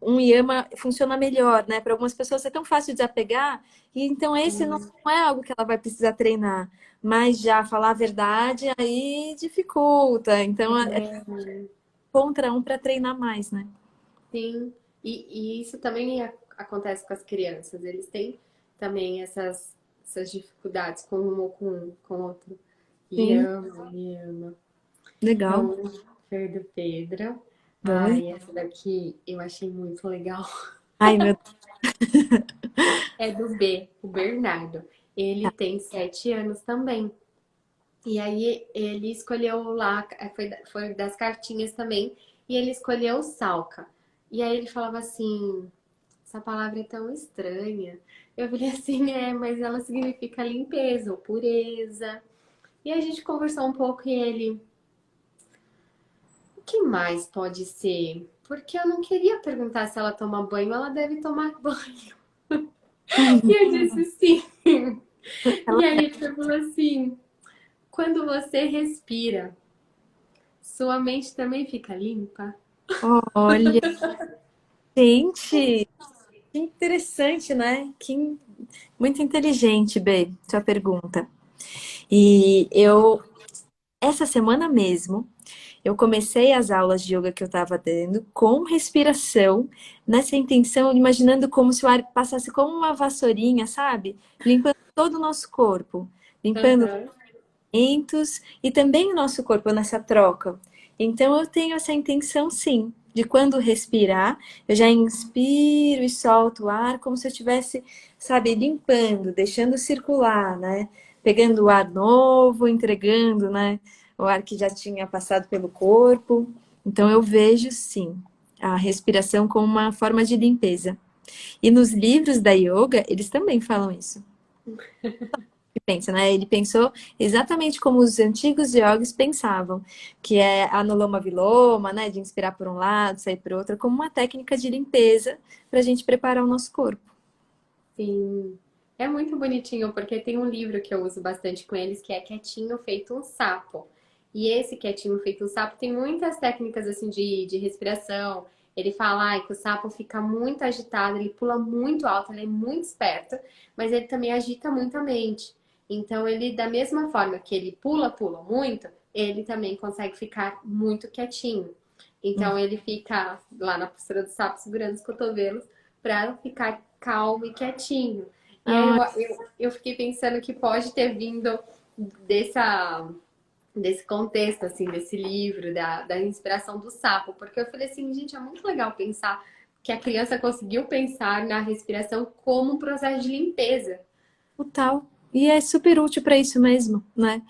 um yama funciona melhor, né? Para algumas pessoas é tão fácil desapegar, e então esse não é algo que ela vai precisar treinar. Mas já falar a verdade aí dificulta. Então é contra um para treinar mais, né? Sim, e isso também acontece com as crianças. Eles têm também essas dificuldades com um ou com outro. E Sim, ama, e ama. legal. Então, Fer do Pedro. Vamos. Ai, essa daqui eu achei muito legal. Ai, meu É do B, o Bernardo. Ele Deus. tem 7 anos também. E aí ele escolheu lá, foi das cartinhas também, e ele escolheu o Salca. E aí ele falava assim, essa palavra é tão estranha. Eu falei assim, mas ela significa limpeza ou pureza. E a gente conversou um pouco e ele, o que mais pode ser? Porque eu não queria perguntar se ela toma banho, ela deve tomar banho. E eu disse sim. Ela- E aí ele falou assim, quando você respira, sua mente também fica limpa? Olha, gente, que interessante, né? Muito inteligente, Bê, sua pergunta. E essa semana mesmo, eu comecei as aulas de yoga que eu estava dando com respiração, nessa intenção, imaginando como se o ar passasse como uma vassourinha, sabe? Limpando todo o nosso corpo, limpando os Aham. pensamentos e também o nosso corpo nessa troca. Então eu tenho essa intenção, sim, de quando respirar, eu já inspiro e solto o ar como se eu estivesse, sabe, limpando, deixando circular, né? Pegando o ar novo, entregando, né? O ar que já tinha passado pelo corpo. Então eu vejo, sim, a respiração como uma forma de limpeza. E nos livros da yoga, eles também falam isso. Pensa, né? Ele pensou exatamente como os antigos yogis pensavam, que é anuloma viloma, né? De inspirar por um lado, sair por outro, como uma técnica de limpeza para a gente preparar o nosso corpo. Sim. É muito bonitinho, porque tem um livro que eu uso bastante com eles, que é Quietinho Feito um Sapo. E esse Quietinho Feito um Sapo tem muitas técnicas assim de respiração. Ele fala ai, que o sapo fica muito agitado, ele pula muito alto, ele é muito esperto, mas ele também agita muito a mente. Então, ele, da mesma forma que ele pula muito, ele também consegue ficar muito quietinho. Hum. Então, ele fica lá na postura do sapo, segurando os cotovelos, para ficar calmo e quietinho. E aí Ah, eu fiquei pensando que pode ter vindo dessa, desse contexto, assim, desse livro, da inspiração do sapo, porque eu falei assim, gente, é muito legal pensar que a criança conseguiu pensar na respiração como um processo de limpeza. Total. E é super útil para isso mesmo, né?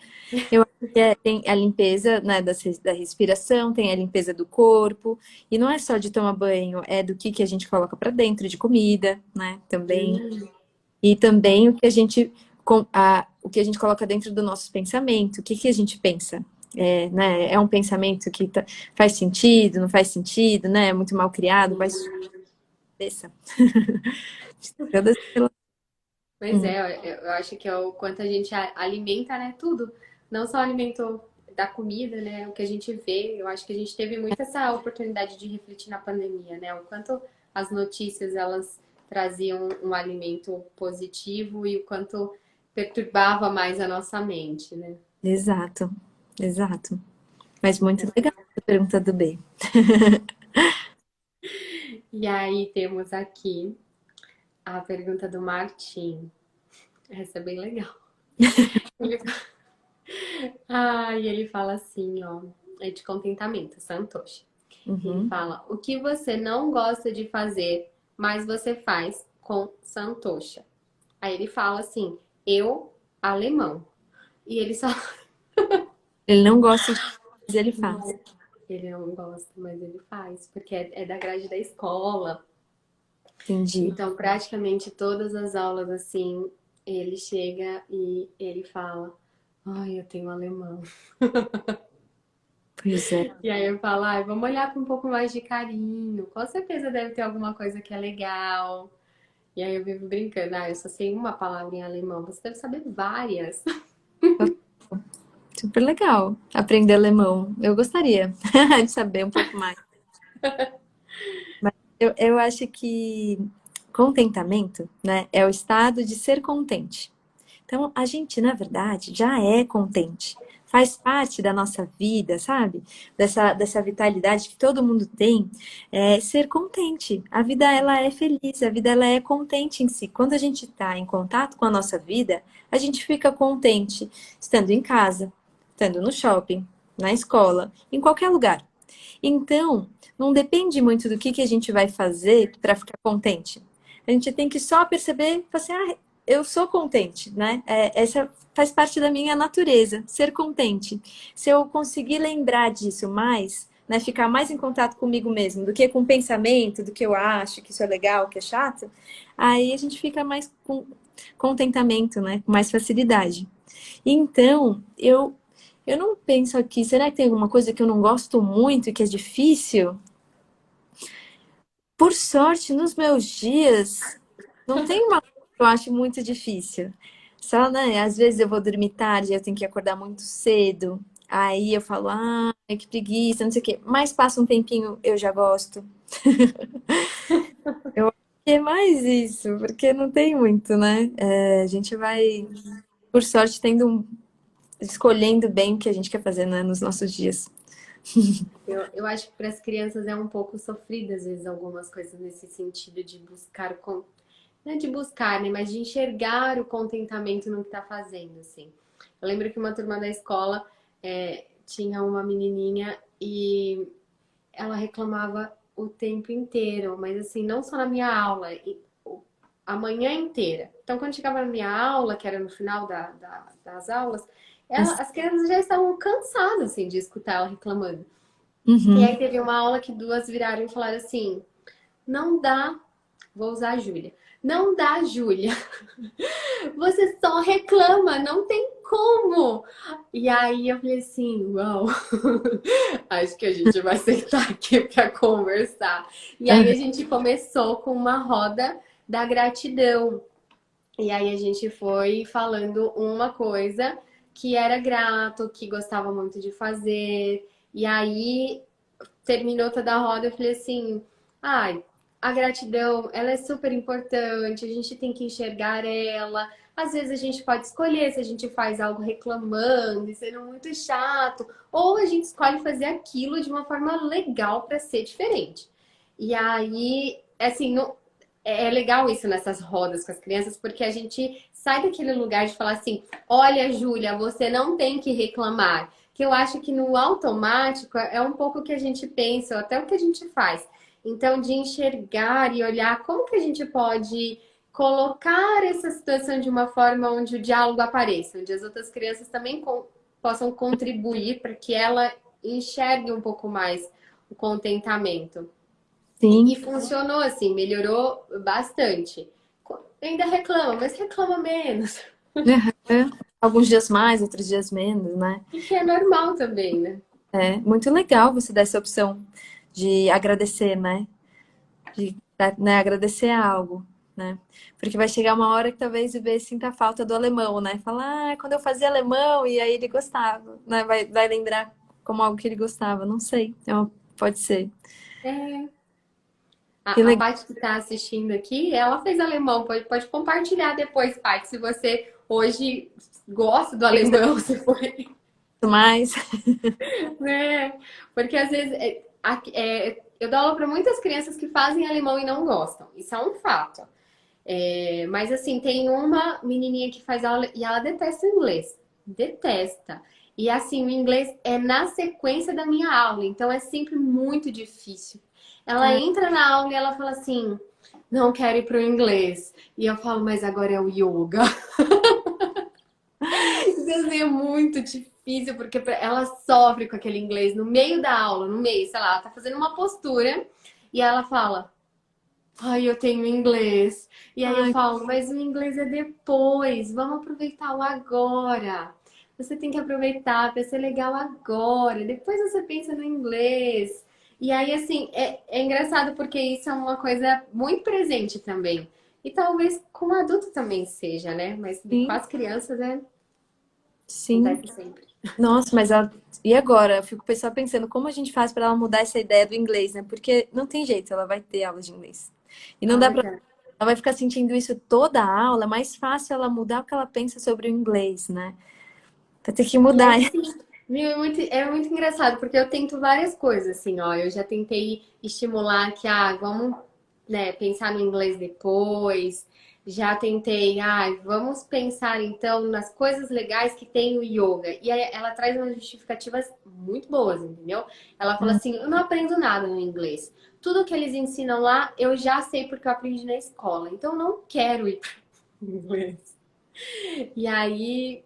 Eu acho que tem a limpeza, né, da respiração, tem a limpeza do corpo, e não é só de tomar banho, é do que a gente coloca para dentro de comida, né? Também. E também o que a gente, o que a gente coloca dentro do nosso pensamento, o que a gente pensa. É, né, é um pensamento que faz sentido, não faz sentido, né? É muito mal criado, faz cabeça. Todas pelas- Pois Uhum. é, eu acho que é o quanto a gente alimenta, né, tudo. Não só alimento da comida, né, o que a gente vê. Eu acho que a gente teve muito essa oportunidade de refletir na pandemia, né, o quanto as notícias, elas traziam um alimento positivo e o quanto perturbava mais a nossa mente, né. Exato, exato. Mas muito legal a pergunta do B. E aí temos aqui a pergunta do Martim. Essa é bem legal. Ele, ele fala assim, ó, é de contentamento, Santoshi. Ele Uhum. fala: o que você não gosta de fazer, mas você faz com Santosha. Aí ele fala assim: eu, alemão. E ele só. Ele não gosta de mas ele faz. Não, ele não gosta, mas ele faz, porque é da grade da escola. Entendi. Então, praticamente todas as aulas, assim, ele chega e ele fala: ai, eu tenho alemão. Pois é. E aí eu falo: ai, vamos olhar com um pouco mais de carinho. Com certeza deve ter alguma coisa que é legal. E aí eu vivo brincando, eu só sei uma palavra em alemão, você deve saber várias. Super legal aprender alemão. Eu gostaria de saber um pouco mais. Mas eu acho que contentamento, né, é o estado de ser contente. Então, a gente, na verdade, já é contente. Faz parte da nossa vida, sabe? Dessa vitalidade que todo mundo tem, é ser contente. A vida, ela é feliz, a vida, ela é contente em si. Quando a gente está em contato com a nossa vida, a gente fica contente estando em casa, estando no shopping, na escola, em qualquer lugar. Então, não depende muito do que a gente vai fazer para ficar contente. A gente tem que só perceber, falar assim, eu sou contente, né? Essa faz parte da minha natureza, ser contente. Se eu conseguir lembrar disso mais, né, ficar mais em contato comigo mesmo do que com o pensamento, do que eu acho, que isso é legal, que é chato, aí a gente fica mais com contentamento, né? Com mais facilidade. Então, eu não penso aqui, será que tem alguma coisa que eu não gosto muito e que é difícil? Por sorte, nos meus dias, não tem uma coisa que eu acho muito difícil. Só, né, às vezes eu vou dormir tarde, eu tenho que acordar muito cedo. Aí eu falo, que preguiça, não sei o quê. Mas passa um tempinho, eu já gosto. Eu acho que é mais isso, porque não tem muito, né? A gente vai, por sorte, escolhendo bem o que a gente quer fazer, né, nos nossos dias. Eu acho que para as crianças é um pouco sofrido, às vezes, algumas coisas nesse sentido de buscar, não é de buscar, né, mas de enxergar o contentamento no que está fazendo, assim. Eu lembro que uma turma da escola tinha uma menininha e ela reclamava o tempo inteiro, mas assim, não só na minha aula, a manhã inteira. Então, quando chegava na minha aula, que era no final das aulas, as crianças já estavam cansadas assim, de escutar ela reclamando. E Uhum. aí teve uma aula que duas viraram e falaram assim: não dá, vou usar a Júlia. Não dá, Júlia. Você só reclama, não tem como. E aí eu falei assim, uau, acho que a gente vai sentar aqui para conversar. E aí a gente começou com uma roda da gratidão. E aí a gente foi falando uma coisa que era grato, que gostava muito de fazer. E aí terminou toda a roda, eu falei assim: ai, a gratidão, ela é super importante, a gente tem que enxergar ela. Às vezes a gente pode escolher se a gente faz algo reclamando e sendo muito chato, ou a gente escolhe fazer aquilo de uma forma legal para ser diferente. E aí, assim, é legal isso nessas rodas com as crianças, porque a gente sai daquele lugar de falar assim, olha, Júlia, você não tem que reclamar. Que eu acho que no automático é um pouco o que a gente pensa, ou até o que a gente faz. Então, de enxergar e olhar como que a gente pode colocar essa situação de uma forma onde o diálogo apareça, onde as outras crianças também possam contribuir para que ela enxergue um pouco mais o contentamento. E Sim. funcionou assim, melhorou bastante. Ainda reclama, mas reclama menos. Uhum. Alguns dias mais, outros dias menos, né? E que é normal também, né? É muito legal você dar essa opção de agradecer, né? De, né, agradecer a algo, né? Porque vai chegar uma hora que talvez o B sinta falta do alemão, né? Falar, ah, quando eu fazia alemão, e aí ele gostava, né? Vai lembrar como algo que ele gostava, não sei. Pode ser. É. Que A legal Paty que está assistindo aqui, ela fez alemão. Pode compartilhar depois, Paty, se você hoje gosta do ainda alemão, se foi, mais. né? Porque às vezes eu dou aula para muitas crianças que fazem alemão e não gostam. Isso é um fato. Mas assim, tem uma menininha que faz aula e ela detesta o inglês. Detesta. E assim, o inglês é na sequência da minha aula, então é sempre muito difícil. Ela Ah, entra na aula e ela fala assim: não quero ir pro inglês. E eu falo, mas agora é o yoga. Então, assim, é muito difícil, porque ela sofre com aquele inglês no meio da aula, no meio, sei lá, ela tá fazendo uma postura e ela fala. Ai, eu tenho inglês. E aí eu ai, falo, mas o inglês é depois. Vamos aproveitar o agora. Você tem que aproveitar para ser legal agora. Depois você pensa no inglês. E aí, assim, é engraçado porque isso é uma coisa muito presente também. E talvez com o adulto também seja, né? Mas com sim, as crianças, sim. acontece sempre. Nossa, mas ela... E agora? Eu fico só pensando como a gente faz para ela mudar essa ideia do inglês, né? Porque não tem jeito, ela vai ter aula de inglês. E não dá Ai, para cara. ela vai ficar sentindo isso toda a aula, é mais fácil ela mudar o que ela pensa sobre o inglês, né? Vai ter que E mudar. assim, meu, é muito engraçado, porque eu tento várias coisas, assim, ó. Eu já tentei estimular que, vamos, né, pensar no inglês depois. Já tentei, vamos pensar então nas coisas legais que tem o yoga. E aí ela traz umas justificativas muito boas, entendeu? Ela fala Hum, assim: eu não aprendo nada no inglês. Tudo que eles ensinam lá, eu já sei porque eu aprendi na escola. Então eu não quero ir para inglês. E aí,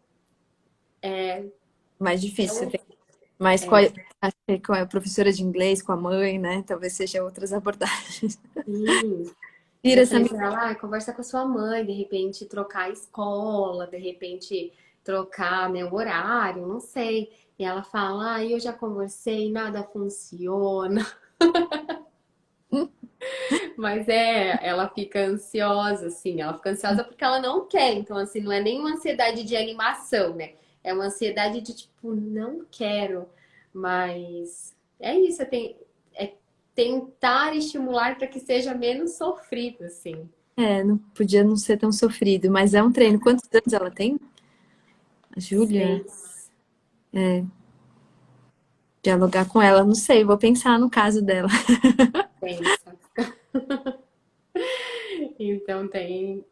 mais é difícil. um. Mas É, acho que com a professora de inglês, com a mãe, né? Talvez seja outras abordagens. sim. Tira Eu essa... falei pra ela, conversa com a sua mãe, de repente trocar a escola, de repente trocar, né, o horário, não sei. E ela fala, eu já conversei, nada funciona. Mas ela fica ansiosa, assim, ela fica ansiosa porque ela não quer. Então, assim, não é nem uma ansiedade de animação, né? É uma ansiedade de tipo, não quero. Mas é isso, é tentar estimular para que seja menos sofrido, assim. É, não podia não ser tão sofrido, mas é um treino. Quantos anos ela tem? A Júlia? 6. Dialogar com ela, não sei, vou pensar no caso dela. Pensa. Então tem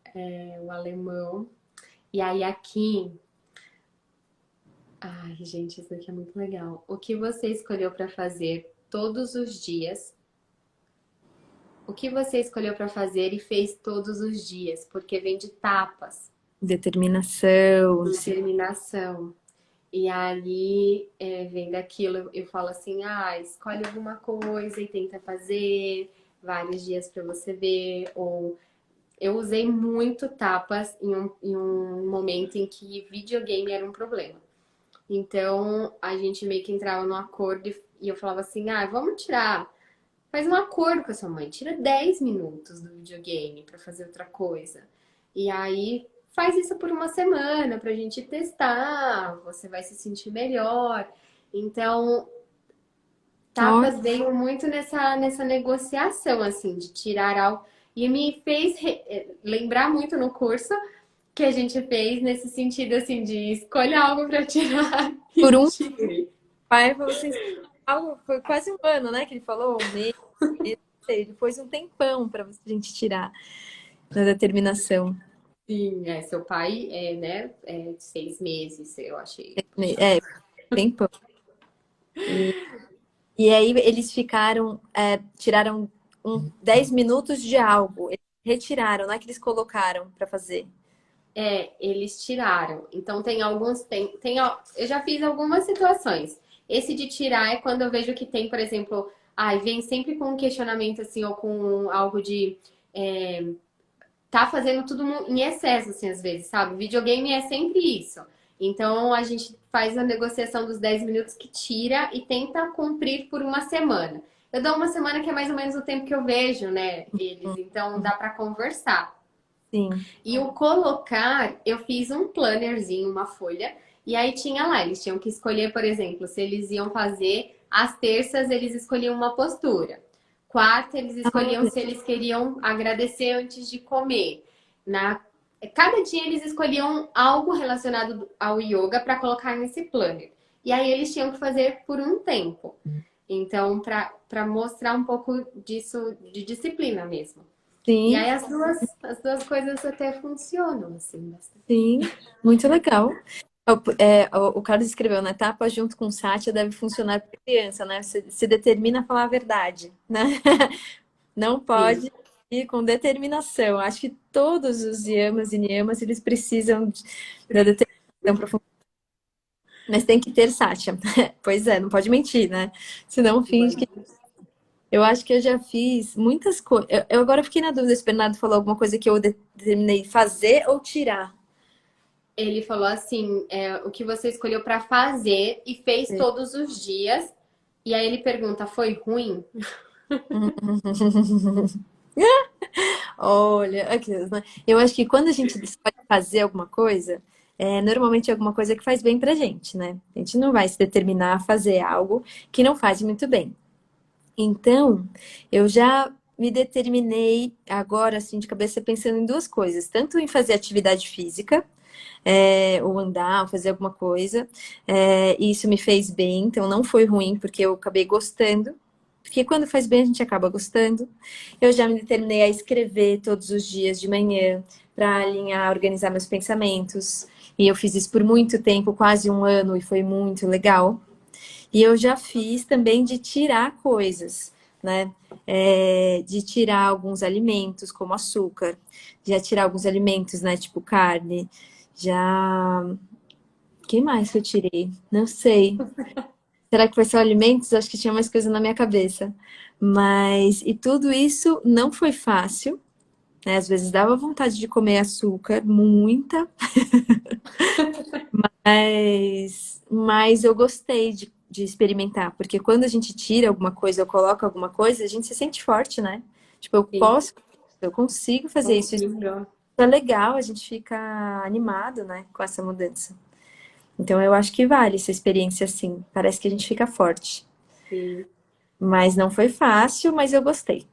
o alemão. E aí aqui. Ai, gente, isso aqui é muito legal. O que você escolheu para fazer todos os dias? O que você escolheu para fazer e fez todos os dias? Porque vem de tapas, Determinação, determinação. E aí vem daquilo, eu falo assim, escolhe alguma coisa e tenta fazer vários dias para você ver, ou eu usei muito tapas em um momento em que videogame era um problema. Então, a gente meio que entrava num acordo e eu falava assim: vamos tirar. Faz um acordo com a sua mãe, tira 10 minutos do videogame para fazer outra coisa. E aí faz isso por uma semana pra gente testar, você vai se sentir melhor. Então, ó, tapas veio muito nessa negociação, assim, de tirar algo. E me fez lembrar muito no curso que a gente fez nesse sentido, assim, de escolha algo para tirar por e um tire. pai falou assim, algo, foi quase um ano, né, que ele falou, um mês, ele pôs um tempão pra gente tirar da determinação. Sim, seu pai né, é de 6 meses, eu achei. É, bem pouco. E aí eles ficaram, tiraram 10 minutos de algo. Eles retiraram, não é que eles colocaram para fazer. Eles tiraram. Então tem alguns, eu já fiz algumas situações. Esse de tirar é quando eu vejo que tem, por exemplo, vem sempre com um questionamento assim, ou com algo de tá fazendo tudo em excesso, assim, às vezes, sabe? Videogame é sempre isso. Então a gente faz a negociação dos 10 minutos que tira e tenta cumprir por uma semana. Eu dou uma semana que é mais ou menos o tempo que eu vejo, né, eles. Então dá para conversar. Sim. E o colocar, eu fiz um plannerzinho, uma folha, e aí tinha lá, eles tinham que escolher, por exemplo, se eles iam fazer às terças, eles escolhiam uma postura. Quarta, eles escolhiam Olha, se eles queriam agradecer antes de comer. Na Cada dia eles escolhiam algo relacionado ao yoga para colocar nesse planner. E aí eles tinham que fazer por um tempo. Então, para mostrar um pouco disso de disciplina mesmo. E sim, aí as duas coisas até funcionam, assim, bastante. sim, muito legal. O Carlos escreveu, né? Tapa junto com Sátia deve funcionar para criança, né? Se determina a falar a verdade, né? Não Sim, pode ir com determinação. Acho que todos os yamas e niyamas, eles precisam da determinação para funcionar. Mas tem que ter Sátia. Pois é, não pode mentir, né? Senão finge que... Eu acho que eu já fiz muitas coisas. Eu agora fiquei na dúvida se o Bernardo falou alguma coisa que eu determinei fazer ou tirar. ele falou assim, o que você escolheu para fazer e fez todos os dias. E aí ele pergunta, foi ruim? Olha, aqueles, né? Eu acho que quando a gente escolhe fazer alguma coisa, normalmente é alguma coisa que faz bem pra gente, né? A gente não vai se determinar a fazer algo que não faz muito bem. Então, eu já me determinei agora, assim, de cabeça, pensando em duas coisas: tanto em fazer atividade física, ou andar, ou fazer alguma coisa, e isso me fez bem, então não foi ruim, porque eu acabei gostando. Porque quando faz bem, a gente acaba gostando. Eu já me determinei a escrever todos os dias de manhã, para alinhar, organizar meus pensamentos. E eu fiz isso por muito tempo, quase um ano, e foi muito legal. E eu já fiz também de tirar coisas, né? De tirar alguns alimentos, como açúcar, já tirar alguns alimentos, né? Tipo carne. Já. O que mais que eu tirei? Não sei. Será que foi só alimentos? Acho que tinha mais coisa na minha cabeça. Mas, e tudo isso não foi fácil, né? Às vezes dava vontade de comer açúcar, muita, mas eu gostei de experimentar, porque quando a gente tira alguma coisa ou coloca alguma coisa, a gente se sente forte, né? Tipo, Sim, eu consigo fazer isso. Isso consigo. é legal, a gente fica animado, né, com essa mudança. Então eu acho que vale essa experiência assim. Parece que a gente fica forte. Sim. Mas não foi fácil, mas eu gostei.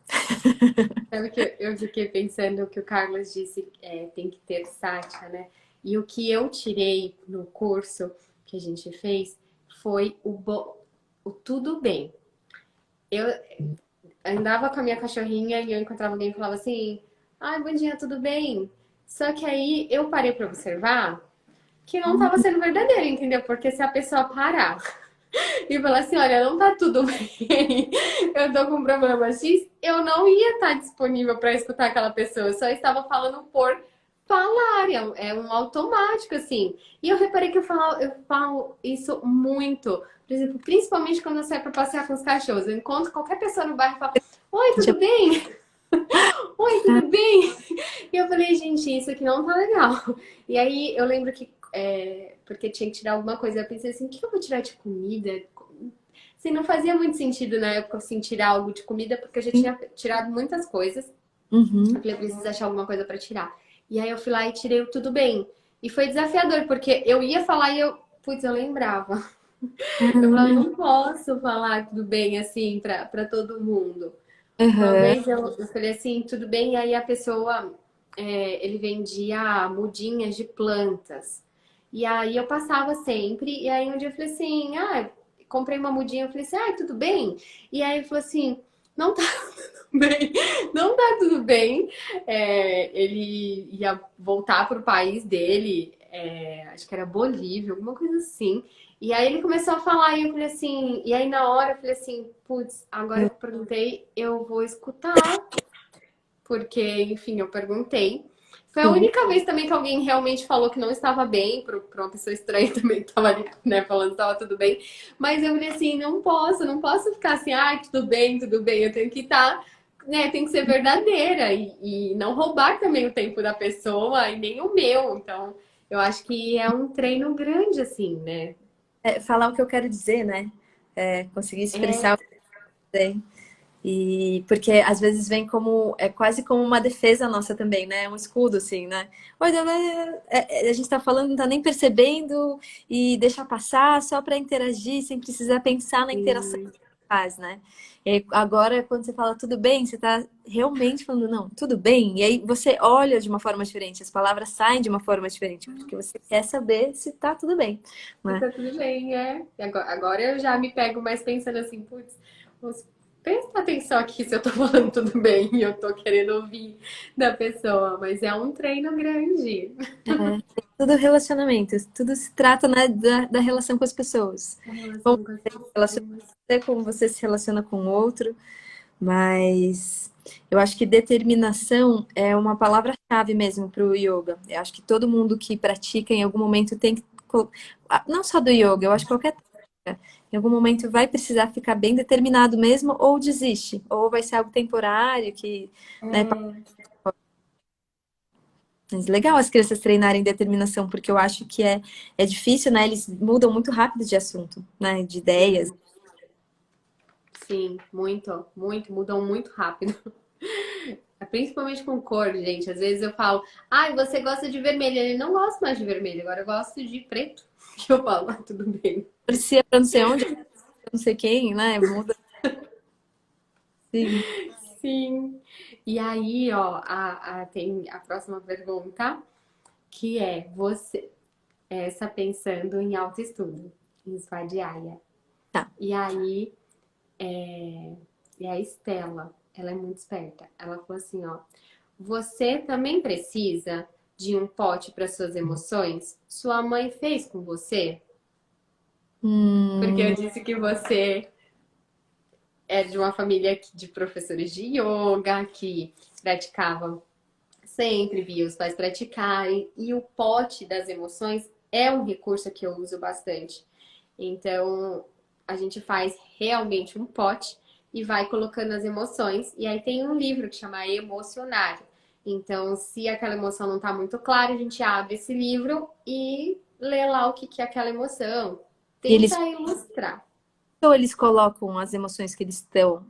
Sabe que eu fiquei pensando que o Carlos disse tem que ter sátia, né? E o que eu tirei no curso que a gente fez foi o tudo bem. Eu andava com a minha cachorrinha e eu encontrava alguém e falava assim: ai, bom dia, tudo bem? Só que aí eu parei para observar que não estava sendo verdadeiro, entendeu? Porque se a pessoa parar e falar assim, olha, não tá tudo bem, eu tô com um problema X, eu não ia estar disponível para escutar aquela pessoa, eu só estava falando por falar, é um automático, assim. E eu reparei que eu falo isso muito, por exemplo, principalmente quando eu saio para passear com os cachorros, eu encontro qualquer pessoa no bairro e falo, oi, tudo bem? Oi, tudo bem? E eu falei, gente, isso aqui não tá legal. E aí eu lembro que, porque tinha que tirar alguma coisa, eu pensei assim, o que eu vou tirar de comida? Assim, não fazia muito sentido na época, assim, tirar algo de comida, porque eu já tinha tirado muitas coisas. Eu Uhum. falei, eu preciso achar alguma coisa pra tirar. E aí eu fui lá e tirei o tudo bem. E foi desafiador, porque eu ia falar e eu lembrava. Eu falava, Ah, não posso falar tudo bem assim pra todo mundo. Uma aham. vez eu falei assim, tudo bem, e aí a pessoa, ele vendia mudinhas de plantas. E aí eu passava sempre, e aí um dia eu falei assim, comprei uma mudinha, eu falei assim, tudo bem? E aí ele falou assim, não tá tudo bem, não tá tudo bem. Ele ia voltar pro país dele, acho que era Bolívia, alguma coisa assim. E aí ele começou a falar e eu falei assim, e aí na hora eu falei assim, putz, agora que eu perguntei, eu vou escutar, porque, enfim, eu perguntei. Foi a Sim. única vez também que alguém realmente falou que não estava bem, para uma pessoa estranha também que estava ali, né, falando que estava tudo bem. Mas eu falei assim, não posso ficar assim, ah, tudo bem, eu tenho que estar, né, tem que ser verdadeira e não roubar também o tempo da pessoa e nem o meu. Então, eu acho que é um treino grande, assim, né? Falar o que eu quero dizer, né? Conseguir É, expressar o que eu quero dizer. E porque às vezes vem como quase como uma defesa nossa também, né? Um escudo, assim, né? Olha, a gente tá falando, não tá nem percebendo e deixa passar só para interagir, sem precisar pensar na interação que faz, né? E aí, agora, quando você fala tudo bem, você tá realmente falando, não, tudo bem. E aí você olha de uma forma diferente, as palavras saem de uma forma diferente, porque você quer saber se tá tudo bem, e né? tá tudo bem, é. E agora eu já me pego mais pensando assim, putz, presta atenção aqui se eu tô falando tudo bem e eu tô querendo ouvir da pessoa, mas é um treino grande. Tudo relacionamento, tudo se trata, né, da relação com as pessoas. A Como relação com as você se relaciona com pessoas. você, como você se relaciona com o outro, mas eu acho que determinação é uma palavra-chave mesmo para o yoga. Eu acho que todo mundo que pratica em algum momento tem que, não só do yoga, eu acho que qualquer técnica, em algum momento vai precisar ficar bem determinado mesmo, ou desiste, ou vai ser algo temporário que, né, mas legal as crianças treinarem determinação, porque eu acho que é difícil, né? Eles mudam muito rápido de assunto, né? De ideias. Sim, sim, muito, muito, mudam muito rápido. Principalmente com cor, gente. Às vezes eu falo, ai, você gosta de vermelho. Ele não gosta mais de vermelho, agora eu gosto de preto. Que eu falo, ah, tudo bem. Torcia pra não sei onde, pra não sei quem, né? Muda. Sim. Sim. E aí, ó, tem a próxima pergunta, que é você, essa pensando em autoestudo, em Svadhyaya. Tá. E aí, e a Estela, ela é muito esperta. Ela falou assim, ó, você também precisa de um pote para suas emoções? Sua mãe fez com você? Porque eu Hum, disse que você é de uma família de professores de yoga, que praticavam sempre, via os pais praticarem. E o pote das emoções é um recurso que eu uso bastante. Então, a gente faz realmente um pote e vai colocando as emoções. E aí tem um livro que chama Emocionário. Então, se aquela emoção não está muito clara, a gente abre esse livro e lê lá o que é aquela emoção. e Tenta ilustrar. eles colocam as emoções que eles estão.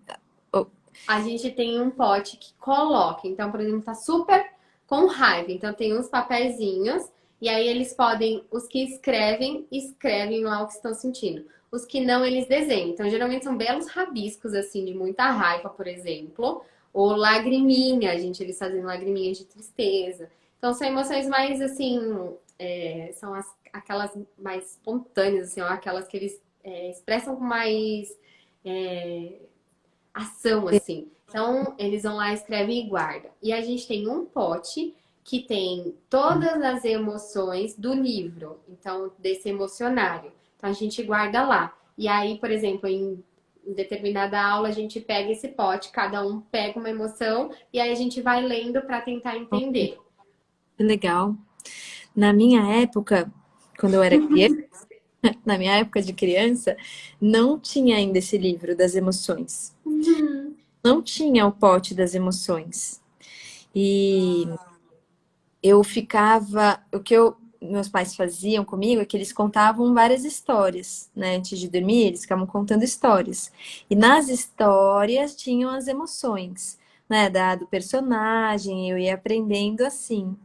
Oh, A gente tem um pote que coloca. Então, por exemplo, tá super com raiva. Então, tem uns papeizinhos. E aí, eles podem, os que escrevem, escrevem lá o que estão sentindo. Os que não, eles desenham. Então, geralmente são belos rabiscos, assim, de muita raiva, por exemplo. Ou lagriminha, gente, eles fazem lagriminhas de tristeza. Então, são emoções mais, assim, são aquelas mais espontâneas, assim, ó, aquelas que eles expressam com mais ação, assim. Então, eles vão lá, escrevem e guardam. E a gente tem um pote que tem todas as emoções do livro, então, desse emocionário. Então, a gente guarda lá. E aí, por exemplo, em determinada aula, a gente pega esse pote, cada um pega uma emoção, e aí a gente vai lendo para tentar entender. que legal. Na minha época, quando eu era criança, na minha época de criança, não tinha ainda esse livro das emoções. Uhum. Não tinha o pote das emoções. E eu ficava, meus pais faziam comigo é que eles contavam várias histórias, né? Antes de dormir, eles ficavam contando histórias. E nas histórias tinham as emoções, né? Do personagem, eu ia aprendendo assim.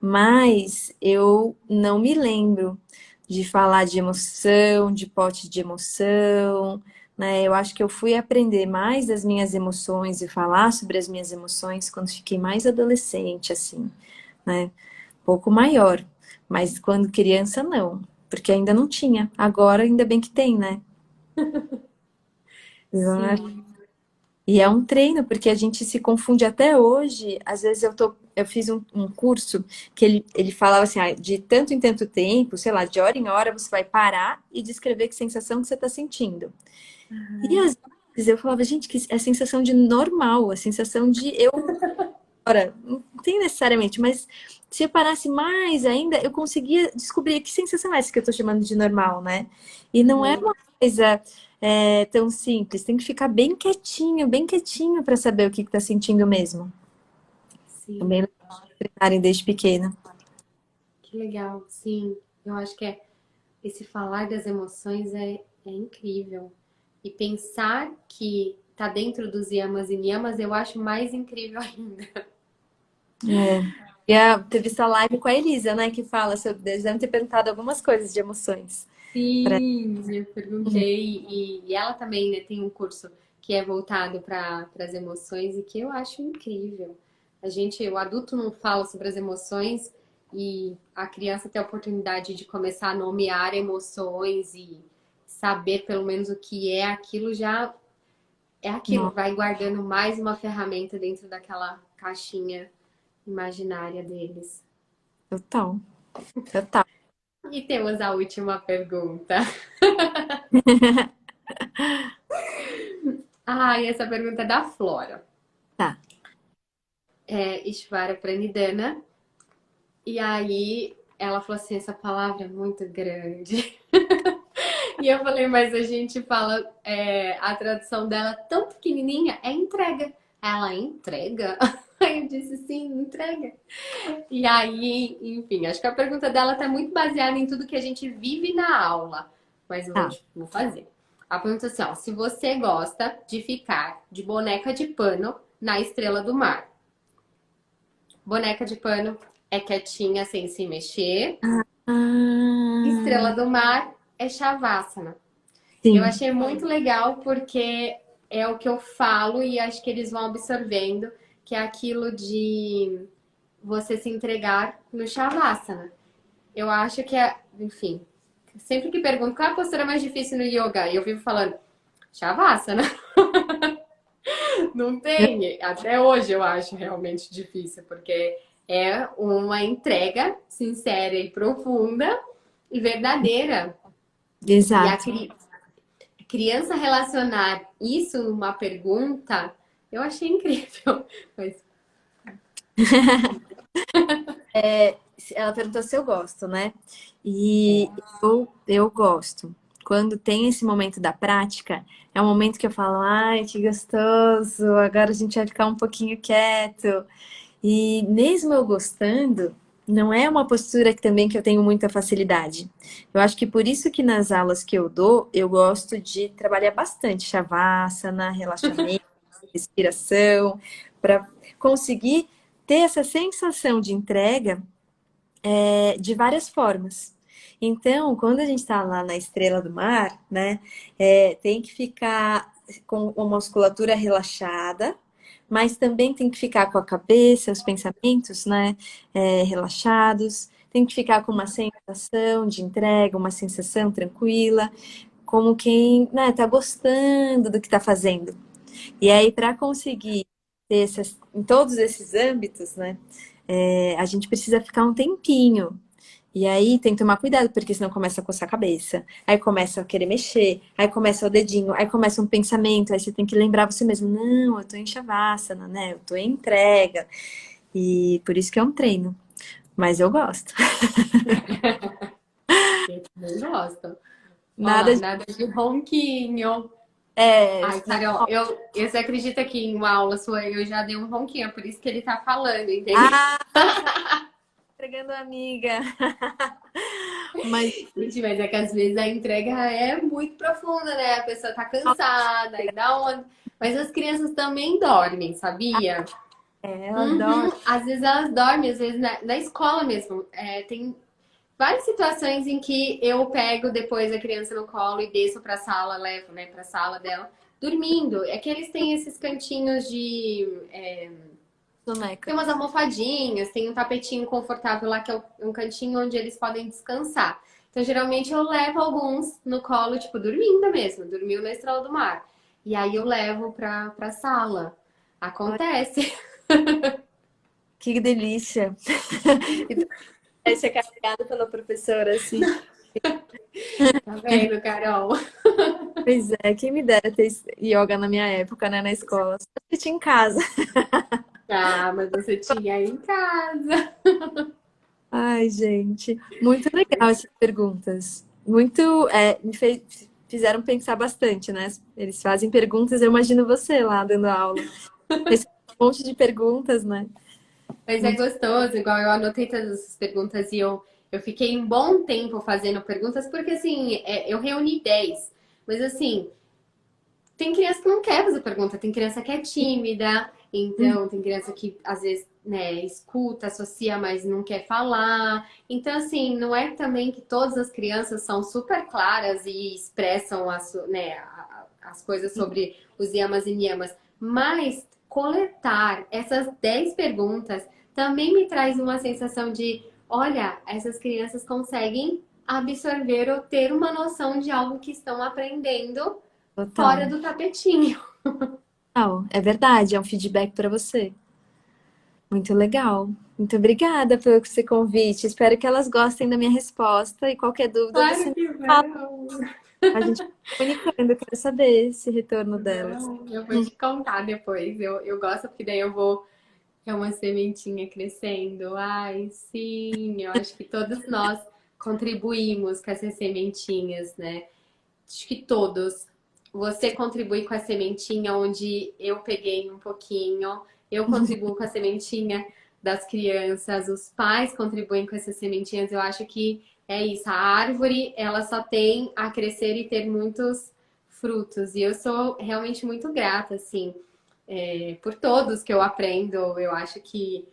Mas eu não me lembro de falar de emoção, de pote de emoção, né? Eu acho que eu fui aprender mais das minhas emoções e falar sobre as minhas emoções quando fiquei mais adolescente, assim, né? Um pouco maior. Mas quando criança, não. Porque ainda não tinha. Agora, ainda bem que tem, né? Sim. E é um treino, porque a gente se confunde até hoje. Às vezes eu fiz um curso que ele falava assim, ah, de tanto em tanto tempo, sei lá, de hora em hora, você vai parar e descrever que sensação que você está sentindo. E às vezes eu falava, gente, que é a sensação de normal, a sensação de eu agora. Não tem necessariamente, mas se eu parasse mais ainda, eu conseguia descobrir que sensação é essa que eu estou chamando de normal, né? E não é Uhum. uma coisa tão simples. Tem que ficar bem quietinho para saber o que está sentindo mesmo. Também Sim, não treinarem desde pequena. que legal. Sim, eu acho que esse falar das emoções é incrível. E pensar que tá dentro dos yamas e niyamas, eu acho mais incrível ainda. É. Teve essa live com a Elisa, né, que fala sobre. Eles devem ter perguntado algumas coisas de emoções. Pra... Sim, eu perguntei. E ela também, né, tem um curso que é voltado para as emoções e que eu acho incrível. O adulto não fala sobre as emoções e a criança tem a oportunidade de começar a nomear emoções e saber pelo menos o que é aquilo, já é aquilo, Não, vai guardando mais uma ferramenta dentro daquela caixinha imaginária deles. total, total. E temos a última pergunta. Ah, e essa pergunta é da Flora. Tá. É Ishvara Pranidhana. E aí ela falou assim: essa palavra é muito grande. E eu falei, mas a gente fala, a tradução dela tão pequenininha, é entrega. Ela entrega? Aí eu disse, sim, entrega. E aí, enfim, acho que a pergunta dela está muito baseada em tudo que a gente vive na aula. Mas eu Tá. vou fazer. A pergunta é assim, ó, se você gosta de ficar de boneca de pano na estrela do mar. Boneca de pano é quietinha, sem se mexer. Estrela Ah, do mar é Shavasana. Eu sim, achei muito legal porque é o que eu falo e acho que eles vão absorvendo, que é aquilo de você se entregar no Shavasana. Eu acho que enfim, sempre que pergunto qual é a postura mais difícil no yoga, eu vivo falando Shavasana. Não tem, até hoje eu acho realmente difícil, porque é uma entrega sincera e profunda e verdadeira. E a exato. criança relacionar isso numa pergunta, eu achei incrível. Mas, Ela perguntou se eu gosto, né? E eu gosto. Quando tem esse momento da prática, é um momento que eu falo, ai, que gostoso, agora a gente vai ficar um pouquinho quieto. E mesmo eu gostando, não é uma postura que também que eu tenho muita facilidade. Eu acho que por isso que nas aulas que eu dou, eu gosto de trabalhar bastante Shavasana, relaxamento, respiração, para conseguir ter essa sensação de entrega de várias formas. Então, quando a gente está lá na estrela do mar, né, tem que ficar com a musculatura relaxada, mas também tem que ficar com a cabeça, os pensamentos, né, relaxados. Tem que ficar com uma sensação de entrega, uma sensação tranquila, como quem, né, tá gostando do que está fazendo. E aí, para conseguir ter em todos esses âmbitos, né, a gente precisa ficar um tempinho. E aí tem que tomar cuidado, porque senão começa a coçar a cabeça, aí começa a querer mexer, aí começa o dedinho, aí começa um pensamento, aí você tem que lembrar você mesmo, não, eu tô em Shavasana, né? Eu tô em entrega. E por isso que é um treino. Mas eu gosto. eu também gosto. Olha Nada lá, de. nada de ronquinho. É, Ai, Carol, você acredita que em uma aula sua eu já dei um ronquinho, é por isso que ele tá falando, entendeu? ah, entregando a amiga. Mas Gente, mas é que às vezes a entrega é muito profunda, né? A pessoa tá cansada e dá uma... Mas as crianças também dormem, sabia? ela Uhum. adora. Às vezes elas dormem, às vezes na escola mesmo. Tem várias situações em que eu pego depois a criança no colo e desço pra sala, levo, né, pra sala dela, dormindo. É que eles têm esses cantinhos Soneca. tem umas almofadinhas, tem um tapetinho confortável lá que é um cantinho onde eles podem descansar. Então, geralmente eu levo alguns no colo, tipo, dormindo mesmo, dormiu na estrela do mar. e aí eu levo pra sala. Acontece. Que delícia! E aí ser carregado pela professora, assim. Tá vendo, Carol? Pois é, quem me dera ter yoga na minha época, né, na escola. Só que tinha em casa. Ah, mas você tinha aí em casa. Ai, gente, muito legal essas perguntas. Muito, fizeram pensar bastante, né? Eles fazem perguntas, eu imagino você lá dando aula. Esse monte de perguntas, né? Mas é Muito gostoso, igual eu anotei todas essas perguntas e eu fiquei um bom tempo fazendo perguntas, porque assim, eu reuni 10. Mas assim, tem criança que não quer fazer pergunta, tem criança que é tímida, então tem criança que às vezes, né, escuta, associa, mas não quer falar. Então, assim, não é também que todas as crianças são super claras e expressam as coisas sobre os yamas e niyamas, mas coletar essas 10 perguntas também me traz uma sensação de, olha, essas crianças conseguem absorver ou ter uma noção de algo que estão aprendendo fora total. do tapetinho. Total. É verdade, é um feedback para você. Muito legal. Muito obrigada pelo esse convite. Espero que elas gostem da minha resposta e qualquer dúvida você Claro me que fala. vão. A gente vai comunicando, eu quero saber esse retorno delas. Não, eu vou te contar depois. Eu gosto porque daí eu vou. É uma sementinha crescendo. Ai, sim, eu acho que todos nós contribuímos com essas sementinhas, né? Acho que todos. Você contribui com a sementinha onde eu peguei um pouquinho, eu contribuo com a sementinha das crianças, os pais contribuem com essas sementinhas. Eu acho que é isso. A árvore, ela só tem a crescer e ter muitos frutos. E eu sou realmente muito grata, assim, por todos que eu aprendo. Eu acho que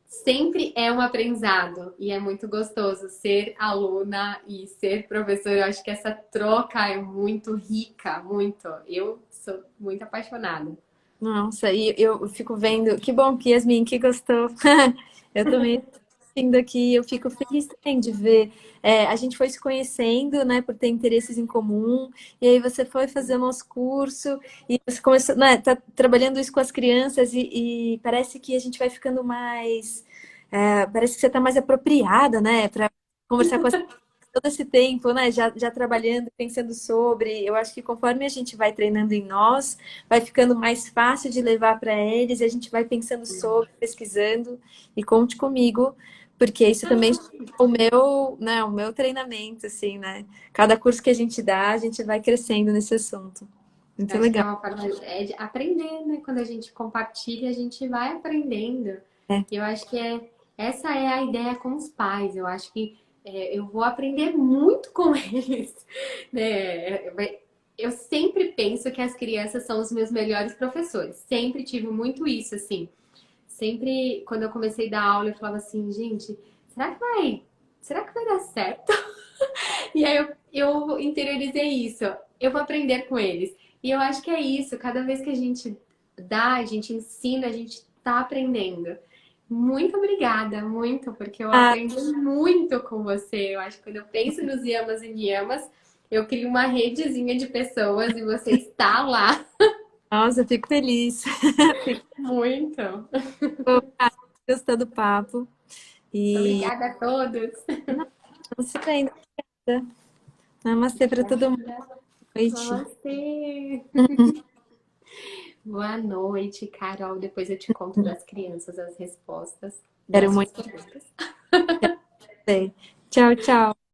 sempre é um aprendizado e é muito gostoso ser aluna e ser professora. Eu acho que essa troca é muito rica, muito. Eu sou muito apaixonada. Nossa, e eu fico vendo. Que bom que Yasmin, que gostou. Eu também vindo aqui, eu fico feliz também de ver. A gente foi se conhecendo, né, por ter interesses em comum, e aí você foi fazer o nosso curso, e você começou, né, tá trabalhando isso com as crianças, e parece que a gente vai ficando mais. Parece que você está mais apropriada, né, para conversar com as todo esse tempo, né, já trabalhando, pensando sobre. Eu acho que conforme a gente vai treinando em nós, vai ficando mais fácil de levar para eles, e a gente vai pensando sobre, pesquisando, e conte comigo, porque isso também é o meu treinamento, assim, né? Cada curso que a gente dá, a gente vai crescendo nesse assunto. Muito Eu acho que é legal. uma forma de aprender, né? Quando a gente compartilha, a gente vai aprendendo. É. E eu acho que essa é a ideia com os pais. Eu acho que eu vou aprender muito com eles, né? Eu sempre penso que as crianças são os meus melhores professores. Sempre tive muito isso, assim. Sempre, quando eu comecei a dar aula, eu falava assim, gente, será que vai dar certo? E aí eu interiorizei isso. Eu vou aprender com eles. E eu acho que é isso. Cada vez que a gente dá, a gente ensina, a gente tá aprendendo. Muito obrigada, muito, porque eu Ah, aprendi muito com você. Eu acho que quando eu penso nos yamas e niyamas, eu crio uma redezinha de pessoas e você está lá. nossa, eu fico feliz. Fico Muito. gostando do papo. E Obrigada a todos. não se vendo. Namastê para todo mundo. Obrigada. Boa noite. Você. Boa noite, Carol. Depois eu te conto das crianças as respostas Quero das suas muito. perguntas. Sei. Tchau, tchau.